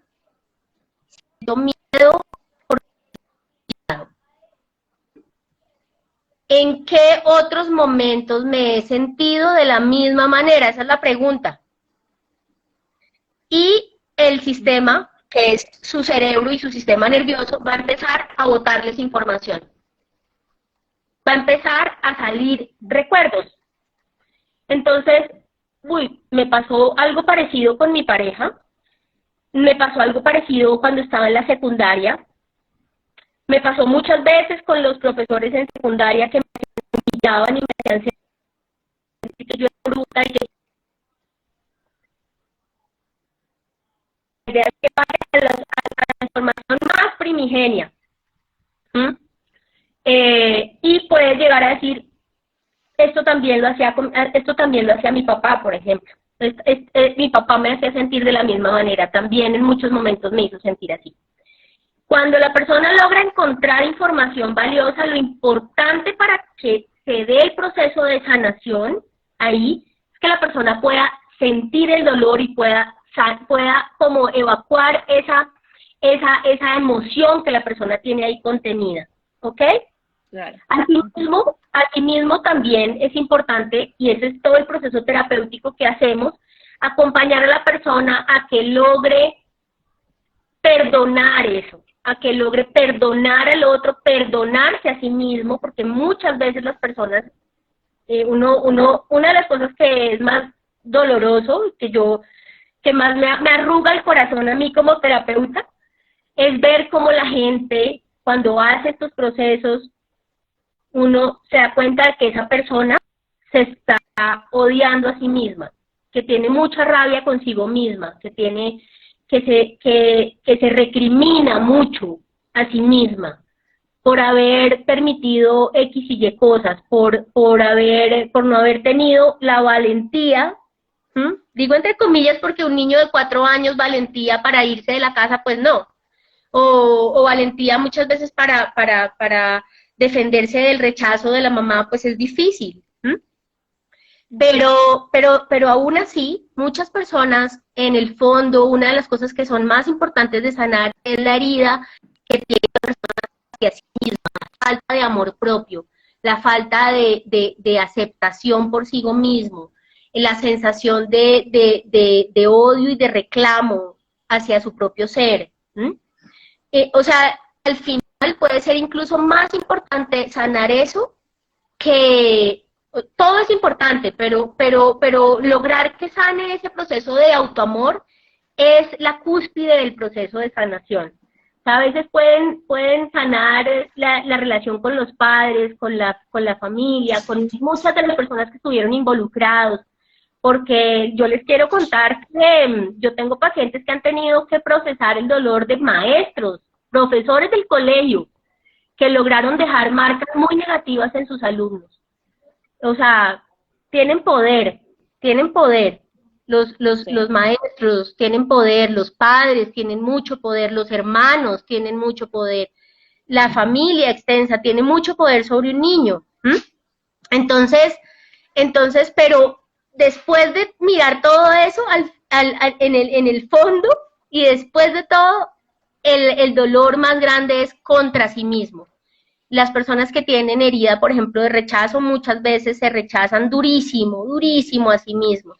Speaker 2: siento miedo. ¿En qué otros momentos me he sentido de la misma manera? Esa es la pregunta. Y el sistema, que es su cerebro y su sistema nervioso, va a empezar a botarles información. Va a empezar a salir recuerdos. Entonces, me pasó algo parecido con mi pareja. Me pasó algo parecido cuando estaba en la secundaria. Me pasó muchas veces con los profesores en secundaria que me invitaban y me hacían sentir que yo era bruta y que la idea es que vaya a la información más primigenia. Y puedes llegar a decir, esto también lo hacía mi papá, por ejemplo. Mi papá me hacía sentir de la misma manera, también en muchos momentos me hizo sentir así. Cuando la persona logra encontrar información valiosa, lo importante para que se dé el proceso de sanación ahí es que la persona pueda sentir el dolor y pueda como evacuar esa emoción que la persona tiene ahí contenida, ¿ok?
Speaker 1: Claro.
Speaker 2: Asimismo también es importante, y ese es todo el proceso terapéutico que hacemos, acompañar a la persona a que logre perdonar eso, a que logre perdonar al otro, perdonarse a sí mismo, porque muchas veces las personas, una de las cosas que es más doloroso, que más me arruga el corazón a mí como terapeuta, es ver cómo la gente, cuando hace estos procesos, uno se da cuenta de que esa persona se está odiando a sí misma, que tiene mucha rabia consigo misma, que se recrimina mucho a sí misma por haber permitido X y Y cosas, por no haber tenido la valentía, digo entre comillas porque un niño de 4 años valentía para irse de la casa, pues no, o valentía muchas veces para defenderse del rechazo de la mamá, pues es difícil. Pero aún así, muchas personas, en el fondo, una de las cosas que son más importantes de sanar es la herida que tiene la persona hacia sí misma, la falta de amor propio, la falta de aceptación por sí mismo, la sensación de odio y de reclamo hacia su propio ser. O sea, al final puede ser incluso más importante sanar eso que... Todo es importante, pero lograr que sane ese proceso de autoamor es la cúspide del proceso de sanación. O sea, a veces pueden sanar la relación con los padres, con la familia, con muchas de las personas que estuvieron involucrados, porque yo les quiero contar que yo tengo pacientes que han tenido que procesar el dolor de maestros, profesores del colegio, que lograron dejar marcas muy negativas en sus alumnos. O sea, tienen poder, los maestros tienen poder, los padres tienen mucho poder, los hermanos tienen mucho poder, la familia extensa tiene mucho poder sobre un niño. Entonces, pero después de mirar todo eso en el fondo, y después de todo, el dolor más grande es contra sí mismo. Las personas que tienen herida, por ejemplo, de rechazo, muchas veces se rechazan durísimo, durísimo a sí mismos.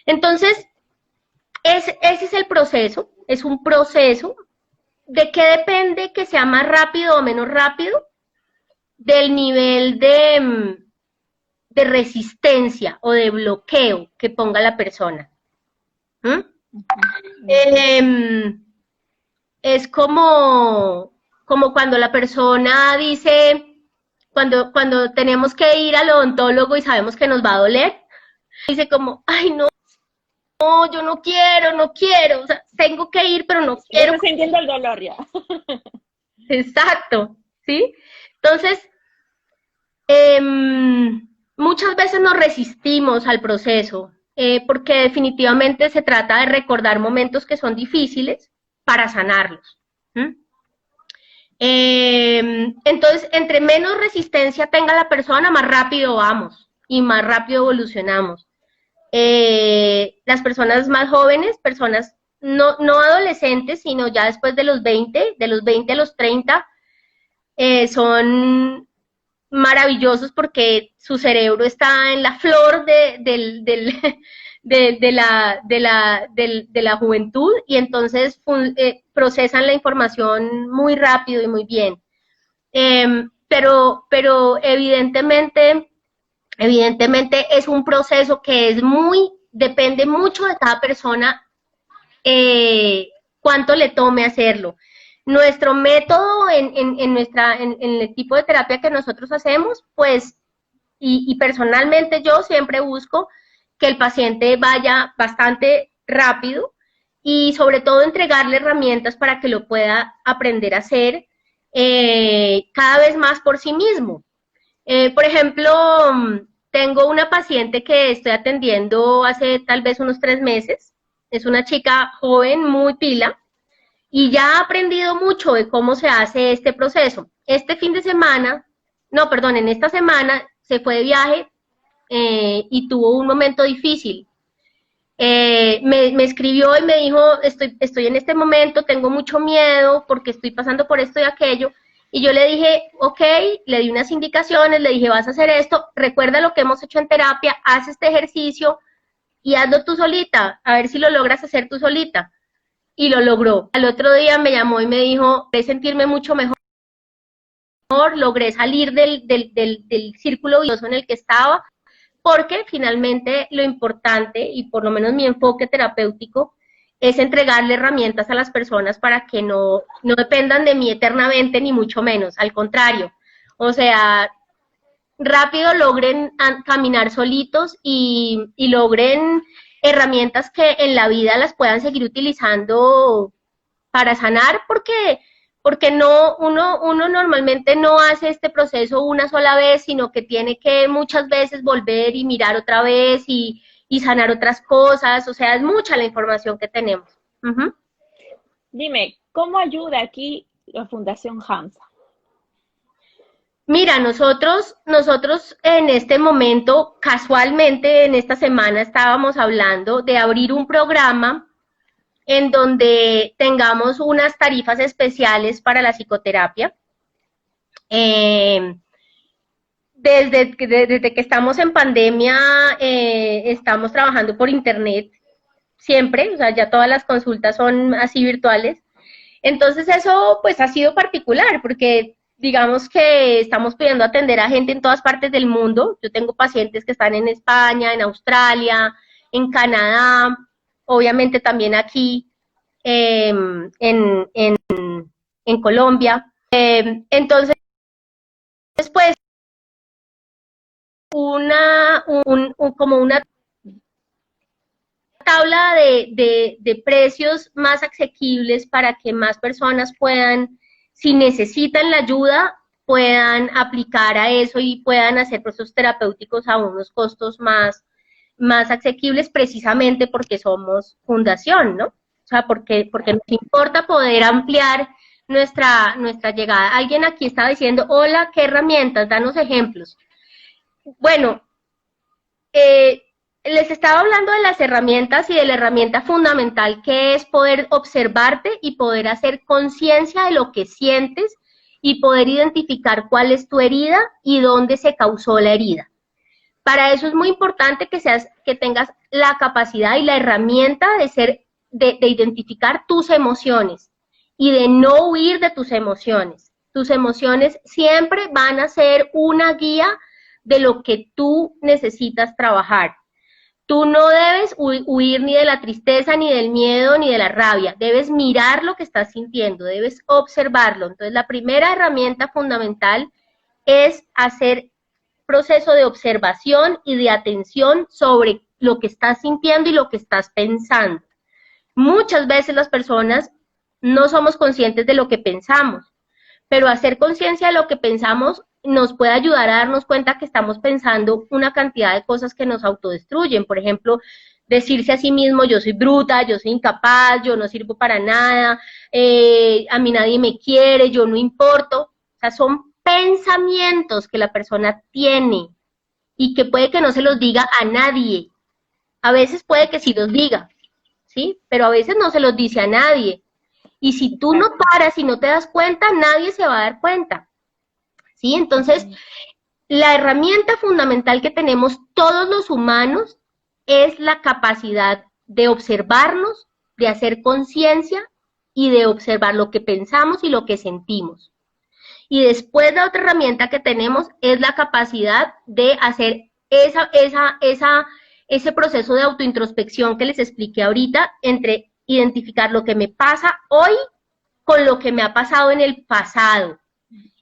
Speaker 2: Entonces, ese es el proceso, es un proceso. ¿De qué depende que sea más rápido o menos rápido? Del nivel de resistencia o de bloqueo que ponga la persona. Es como cuando la persona dice, cuando tenemos que ir al odontólogo y sabemos que nos va a doler, dice como, ay no, yo no quiero, o sea, tengo que ir, pero no quiero.
Speaker 1: Estoy sintiendo el dolor ya.
Speaker 2: Exacto, ¿sí? Entonces, muchas veces nos resistimos al proceso, porque definitivamente se trata de recordar momentos que son difíciles para sanarlos. Entonces, entre menos resistencia tenga la persona, más rápido vamos y más rápido evolucionamos. Las personas más jóvenes, personas no adolescentes, sino ya después de los 20 a los 30, son maravillosos porque su cerebro está en la flor de la juventud, y entonces procesan la información muy rápido y muy bien. Pero evidentemente es un proceso que depende mucho de cada persona cuánto le tome hacerlo. Nuestro método en el tipo de terapia que nosotros hacemos, pues, y personalmente yo siempre busco que el paciente vaya bastante rápido y sobre todo entregarle herramientas para que lo pueda aprender a hacer cada vez más por sí mismo. Por ejemplo, tengo una paciente que estoy atendiendo hace tal vez unos 3 meses, es una chica joven, muy pila, y ya ha aprendido mucho de cómo se hace este proceso. Este fin de semana, no, perdón, en esta semana se fue de viaje y tuvo un momento difícil. Me escribió y me dijo, estoy en este momento, tengo mucho miedo porque estoy pasando por esto y aquello. Y yo le dije, ok, le di unas indicaciones, le dije, vas a hacer esto, recuerda lo que hemos hecho en terapia, haz este ejercicio y hazlo tú solita, a ver si lo logras hacer tú solita. Y lo logró. Al otro día me llamó y me dijo, logré sentirme mucho mejor, logré salir del círculo vicioso en el que estaba, porque finalmente lo importante, y por lo menos mi enfoque terapéutico, es entregarle herramientas a las personas para que no dependan de mí eternamente, ni mucho menos, al contrario. O sea, rápido logren caminar solitos y logren herramientas que en la vida las puedan seguir utilizando para sanar, porque no, uno normalmente no hace este proceso una sola vez, sino que tiene que muchas veces volver y mirar otra vez y sanar otras cosas, o sea, es mucha la información que tenemos. Uh-huh.
Speaker 1: Dime, ¿cómo ayuda aquí la Fundación Hansa?
Speaker 2: Mira, nosotros en este momento, casualmente en esta semana estábamos hablando de abrir un programa en donde tengamos unas tarifas especiales para la psicoterapia. Desde que estamos en pandemia, estamos trabajando por internet siempre, o sea, ya todas las consultas son así virtuales. Entonces eso pues ha sido particular, porque digamos que estamos pudiendo atender a gente en todas partes del mundo. Yo tengo pacientes que están en España, en Australia, en Canadá, obviamente también aquí en Colombia. Entonces, pues, como una tabla de precios más asequibles para que más personas puedan, si necesitan la ayuda, puedan aplicar a eso y puedan hacer procesos terapéuticos a unos costos más asequibles, precisamente porque somos fundación, ¿no? O sea, porque nos importa poder ampliar nuestra llegada. Alguien aquí estaba diciendo, hola, ¿qué herramientas? Danos ejemplos. Bueno, les estaba hablando de las herramientas y de la herramienta fundamental que es poder observarte y poder hacer conciencia de lo que sientes y poder identificar cuál es tu herida y dónde se causó la herida. Para eso es muy importante que tengas la capacidad y la herramienta de identificar tus emociones y de no huir de tus emociones. Tus emociones siempre van a ser una guía de lo que tú necesitas trabajar. Tú no debes huir ni de la tristeza, ni del miedo, ni de la rabia. Debes mirar lo que estás sintiendo, debes observarlo. Entonces, la primera herramienta fundamental es hacer proceso de observación y de atención sobre lo que estás sintiendo y lo que estás pensando. Muchas veces las personas no somos conscientes de lo que pensamos, pero hacer conciencia de lo que pensamos nos puede ayudar a darnos cuenta que estamos pensando una cantidad de cosas que nos autodestruyen. Por ejemplo, decirse a sí mismo, yo soy bruta, yo soy incapaz, yo no sirvo para nada, a mí nadie me quiere, yo no importo. O sea, son pensamientos que la persona tiene y que puede que no se los diga a nadie. A veces puede que sí los diga, ¿sí? Pero a veces no se los dice a nadie. Y si tú no paras y no te das cuenta, nadie se va a dar cuenta, ¿sí? Entonces, la herramienta fundamental que tenemos todos los humanos es la capacidad de observarnos, de hacer conciencia y de observar lo que pensamos y lo que sentimos. Y después la otra herramienta que tenemos es la capacidad de hacer ese proceso de autointrospección que les expliqué ahorita, entre identificar lo que me pasa hoy con lo que me ha pasado en el pasado.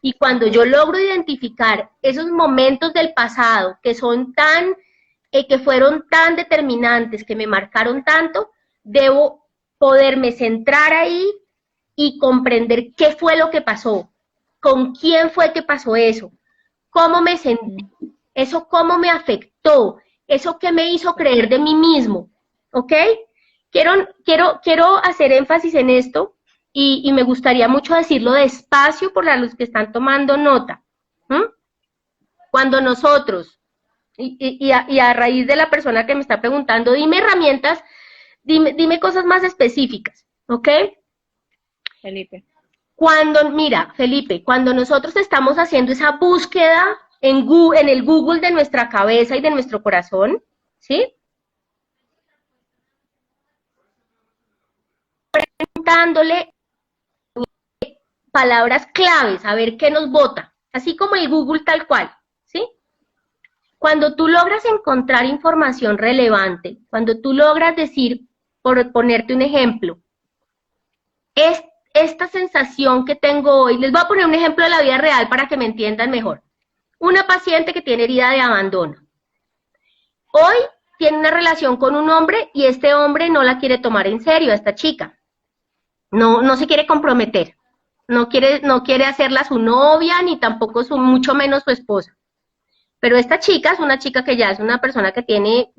Speaker 2: Y cuando yo logro identificar esos momentos del pasado que son tan, que fueron tan determinantes, que me marcaron tanto, debo poderme centrar ahí y comprender qué fue lo que pasó, con quién fue que pasó eso, cómo me sentí, eso cómo me afectó, eso qué me hizo creer de mí mismo, ¿ok? Quiero hacer énfasis en esto y me gustaría mucho decirlo despacio por los que están tomando nota. Cuando nosotros, y a raíz de la persona que me está preguntando, dime herramientas, dime cosas más específicas, ¿ok?
Speaker 1: Felipe.
Speaker 2: Mira, Felipe, cuando nosotros estamos haciendo esa búsqueda en el Google de nuestra cabeza y de nuestro corazón, ¿sí? Preguntándole palabras claves, a ver qué nos bota, así como el Google tal cual, ¿sí? Cuando tú logras encontrar información relevante, cuando tú logras decir, por ponerte un ejemplo, esta sensación que tengo hoy, les voy a poner un ejemplo de la vida real para que me entiendan mejor. Una paciente que tiene herida de abandono. Hoy tiene una relación con un hombre y este hombre no la quiere tomar en serio a esta chica. No se quiere comprometer. No quiere hacerla su novia, ni tampoco mucho menos su esposa. Pero esta chica es una chica que ya es una persona que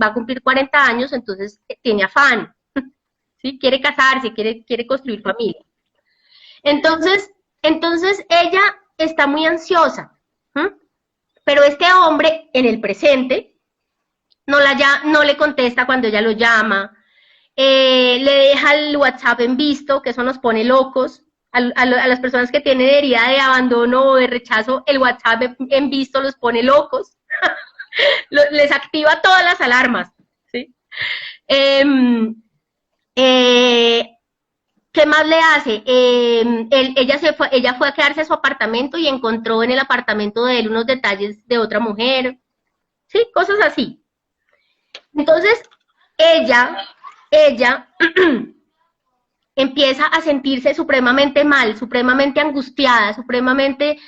Speaker 2: va a cumplir 40 años, entonces tiene afán, ¿sí? Quiere casarse, quiere construir familia. Entonces ella está muy ansiosa, pero este hombre en el presente no le contesta cuando ella lo llama, le deja el WhatsApp en visto, que eso nos pone locos. A las personas que tienen herida de abandono o de rechazo, el WhatsApp en visto los pone locos, les activa todas las alarmas, ¿sí? ¿Qué más le hace? Ella fue a quedarse a su apartamento y encontró en el apartamento de él unos detalles de otra mujer, ¿sí? Cosas así. Entonces, ella empieza a sentirse supremamente mal, supremamente angustiada, supremamente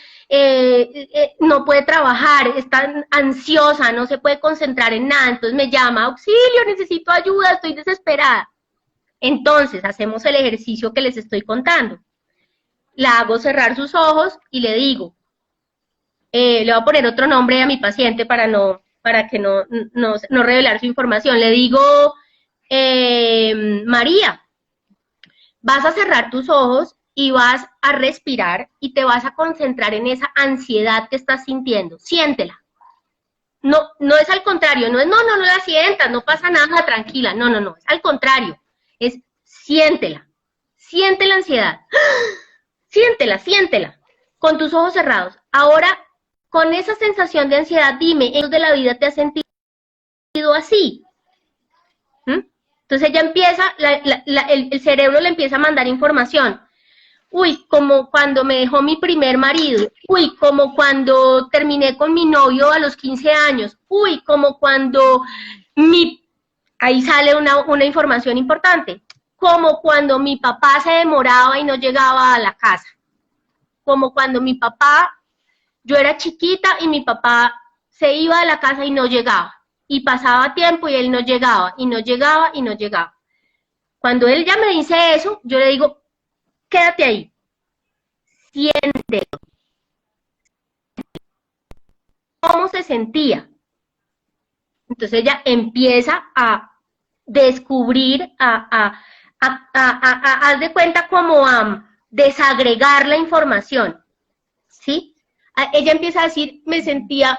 Speaker 2: no puede trabajar, está ansiosa, no se puede concentrar en nada, entonces me llama, auxilio, necesito ayuda, estoy desesperada. Entonces, hacemos el ejercicio que les estoy contando. La hago cerrar sus ojos y le digo, le voy a poner otro nombre a mi paciente para que no revelar su información. Le digo, María, vas a cerrar tus ojos y vas a respirar y te vas a concentrar en esa ansiedad que estás sintiendo. Siéntela. No es al contrario, no la sientas, no pasa nada, tranquila. No, es al contrario. Es siéntela. Siente la ansiedad. Siéntela, con tus ojos cerrados. Ahora, con esa sensación de ansiedad, dime, ¿en de la vida te has sentido así? Entonces ella empieza, el cerebro le empieza a mandar información. Uy, como cuando me dejó mi primer marido. Uy, como cuando terminé con mi novio a los 15 años. Uy, como cuando ahí sale una información importante. Como cuando mi papá se demoraba y no llegaba a la casa. Como cuando yo era chiquita y mi papá se iba de la casa y no llegaba. Y pasaba tiempo y él no llegaba, y no llegaba. Cuando él ya me dice eso, yo le digo, quédate ahí, siéntelo. ¿Cómo se sentía? Entonces ella empieza a descubrir, haz de cuenta como a desagregar la información, ¿sí? Ella empieza a decir, me sentía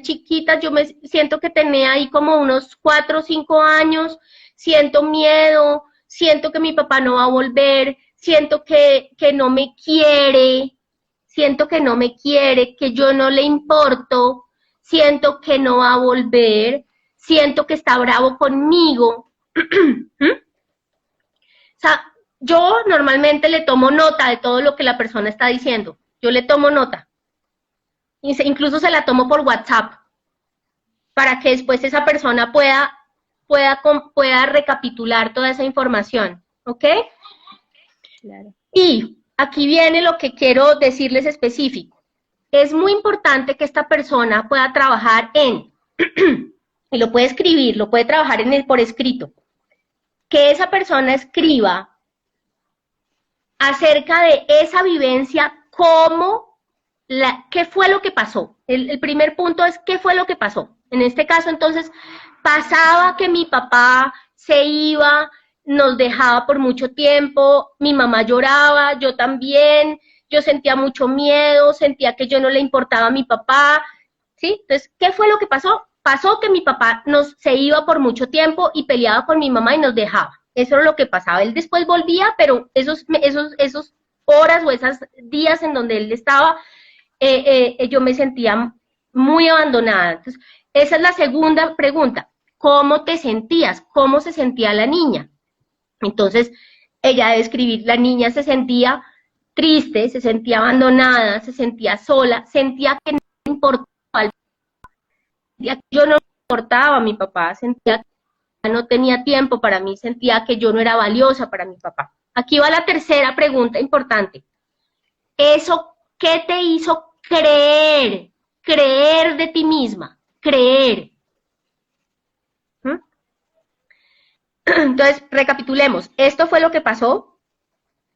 Speaker 2: chiquita, yo me siento que tenía ahí como unos 4 o 5 años, siento miedo, siento que mi papá no va a volver, siento que no me quiere, que yo no le importo, siento que no va a volver, siento que está bravo conmigo. O sea, yo normalmente le tomo nota de todo lo que la persona está diciendo, yo le tomo nota. Incluso se la tomo por WhatsApp, para que después esa persona pueda recapitular toda esa información, ¿ok?
Speaker 1: Claro.
Speaker 2: Y aquí viene lo que quiero decirles específico. Es muy importante que esta persona pueda trabajar en, y lo puede escribir, lo puede trabajar por escrito, que esa persona escriba acerca de esa vivencia, qué fue lo que pasó. El primer punto es qué fue lo que pasó. En este caso, entonces, pasaba que mi papá se iba, nos dejaba por mucho tiempo, mi mamá lloraba, yo también, yo sentía mucho miedo, sentía que yo no le importaba a mi papá, ¿sí? Entonces, ¿qué fue lo que pasó? Pasó que mi papá se iba por mucho tiempo y peleaba con mi mamá y nos dejaba. Eso era lo que pasaba. Él después volvía, pero esos horas o esos días en donde él estaba, yo me sentía muy abandonada. Entonces, esa es la segunda pregunta. ¿Cómo te sentías? ¿Cómo se sentía la niña? Entonces, ella debe escribir, la niña se sentía triste, se sentía abandonada, se sentía sola, sentía que no le importaba, sentía que yo no le importaba a mi papá, sentía que no tenía tiempo para mí, sentía que yo no era valiosa para mi papá. Aquí va la tercera pregunta importante. ¿Eso qué te hizo creer? Creer de ti misma, creer. Entonces, recapitulemos. Esto fue lo que pasó,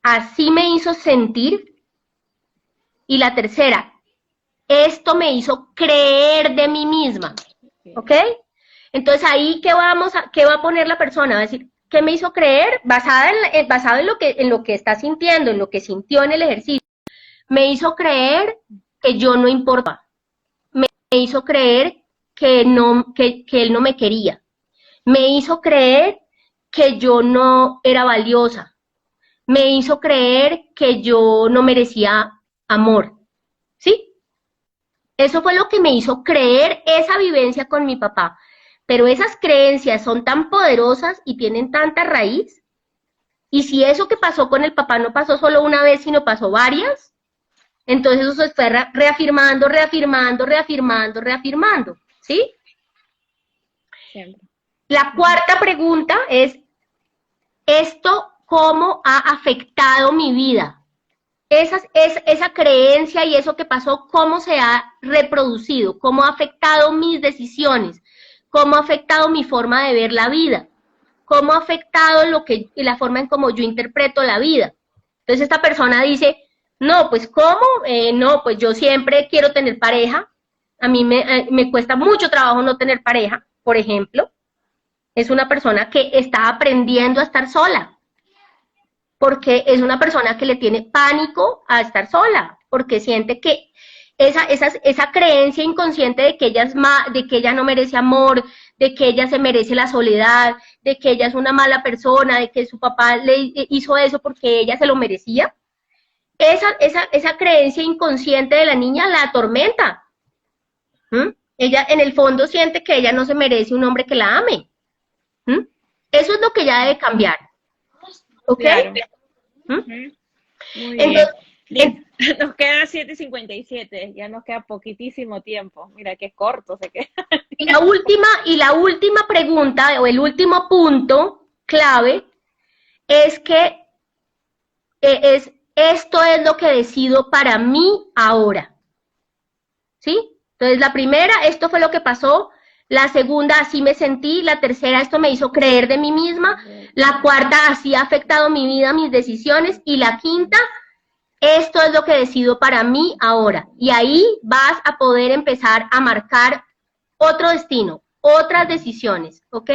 Speaker 2: así me hizo sentir. Y la tercera, esto me hizo creer de mí misma. ¿Ok? Entonces, ahí, ¿qué va a poner la persona? Va a decir, ¿qué me hizo creer? Basado en lo que está sintiendo, en lo que sintió en el ejercicio. Me hizo creer que yo no importaba. Me hizo creer que él no me quería. Me hizo creer que yo no era valiosa. Me hizo creer que yo no merecía amor. ¿Sí? Eso fue lo que me hizo creer esa vivencia con mi papá. Pero esas creencias son tan poderosas y tienen tanta raíz. Y si eso que pasó con el papá no pasó solo una vez, sino pasó varias, entonces eso se fue reafirmando, ¿sí?
Speaker 1: Siempre.
Speaker 2: La cuarta pregunta es, ¿esto cómo ha afectado mi vida? Esa creencia y eso que pasó, ¿cómo se ha reproducido? ¿Cómo ha afectado mis decisiones? ¿Cómo ha afectado mi forma de ver la vida? ¿Cómo ha afectado la forma en cómo yo interpreto la vida? Entonces esta persona dice, no, pues ¿cómo? No, pues yo siempre quiero tener pareja. A mí me cuesta mucho trabajo no tener pareja, por ejemplo. Es una persona que está aprendiendo a estar sola, porque es una persona que le tiene pánico a estar sola, porque siente que esa creencia inconsciente de que ella no merece amor, de que ella se merece la soledad, de que ella es una mala persona, de que su papá le hizo eso porque ella se lo merecía, esa creencia inconsciente de la niña la atormenta. Ella en el fondo siente que ella no se merece un hombre que la ame. Eso es lo que ella debe cambiar. ¿Ok?
Speaker 1: Claro. Muy bien. Nos queda 7:57, ya nos queda poquitísimo tiempo. Mira qué corto se queda.
Speaker 2: Y la última pregunta, o el último punto clave, es que esto es lo que decido para mí ahora. ¿Sí? Entonces, la primera, esto fue lo que pasó. La segunda, así me sentí. La tercera, esto me hizo creer de mí misma. La cuarta, así ha afectado mi vida, mis decisiones. Y la quinta, esto es lo que decido para mí ahora. Y ahí vas a poder empezar a marcar otro destino, otras decisiones, ¿ok?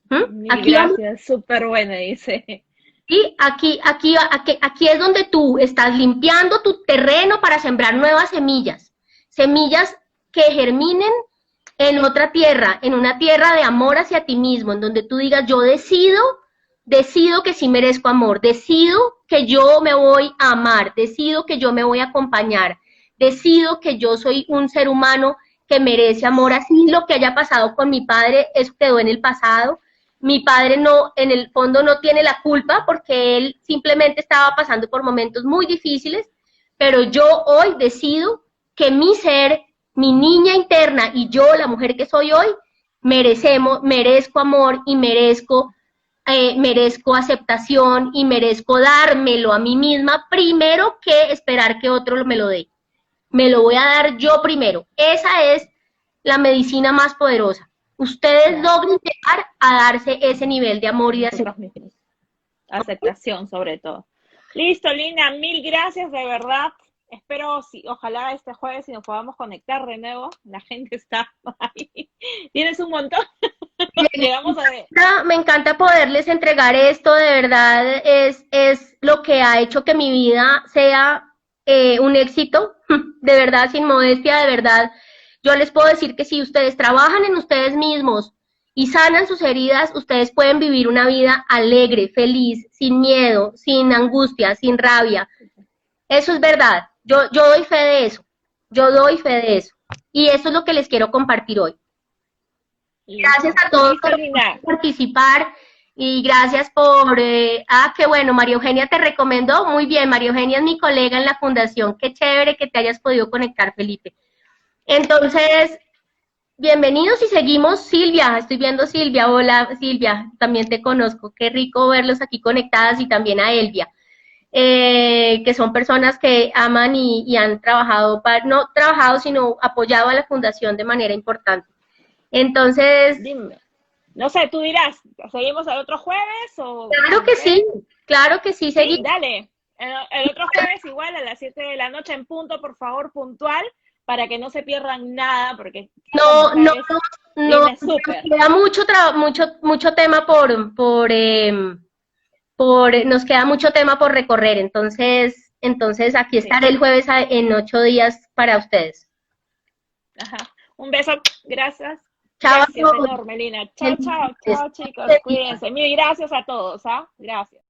Speaker 1: Gracias, súper buena, dice.
Speaker 2: Y aquí es donde tú estás limpiando tu terreno para sembrar nuevas semillas. Semillas que germinen en otra tierra, en una tierra de amor hacia ti mismo, en donde tú digas, yo decido que sí merezco amor, decido que yo me voy a amar, decido que yo me voy a acompañar, decido que yo soy un ser humano que merece amor, así lo que haya pasado con mi padre, eso quedó en el pasado. Mi padre no, en el fondo no tiene la culpa porque él simplemente estaba pasando por momentos muy difíciles, pero yo hoy decido que mi ser, mi niña interna y yo, la mujer que soy hoy, merezco amor y merezco merezco aceptación y merezco dármelo a mí misma primero que esperar que otro me lo dé. Me lo voy a dar yo primero. Esa es la medicina más poderosa. Ustedes logren llegar a darse ese nivel de amor y de aceptación.
Speaker 1: Aceptación, sobre todo. Listo, Lina, mil gracias, de verdad. Espero, ojalá este jueves si nos podamos conectar de nuevo. La gente está ahí. Tienes un montón. Llegamos a ver.
Speaker 2: Me encanta poderles entregar esto, de verdad es lo que ha hecho que mi vida sea un éxito, de verdad, sin modestia, de verdad. Yo les puedo decir que si ustedes trabajan en ustedes mismos y sanan sus heridas, ustedes pueden vivir una vida alegre, feliz, sin miedo, sin angustia, sin rabia. Eso es verdad. Yo doy fe de eso. Yo doy fe de eso. Y eso es lo que les quiero compartir hoy. Gracias a todos por participar y gracias por... qué bueno, María Eugenia te recomendó. Muy bien, María Eugenia es mi colega en la fundación. Qué chévere que te hayas podido conectar, Felipe. Entonces, bienvenidos y seguimos. Silvia, estoy viendo Silvia. Hola, Silvia, también te conozco. Qué rico verlos aquí conectadas y también a Elvia. Que son personas que aman y han trabajado, no trabajado, sino apoyado a la fundación de manera importante. Entonces...
Speaker 1: Dime. No sé, tú dirás, ¿seguimos el otro jueves o...?
Speaker 2: Claro que sí, seguimos.
Speaker 1: Sí, dale. El otro jueves igual a las 7 de la noche en punto, por favor, puntual, para que no se pierdan nada, porque...
Speaker 2: No, queda mucho tema nos queda mucho tema por recorrer, entonces aquí estaré el jueves en 8 días para ustedes.
Speaker 1: Ajá. Un beso, gracias.
Speaker 2: Chao.
Speaker 1: Gracias enorme, Lina. Chao, chao, chao, chicos. Cuídense. Mil gracias a todos, ¿ah? Gracias.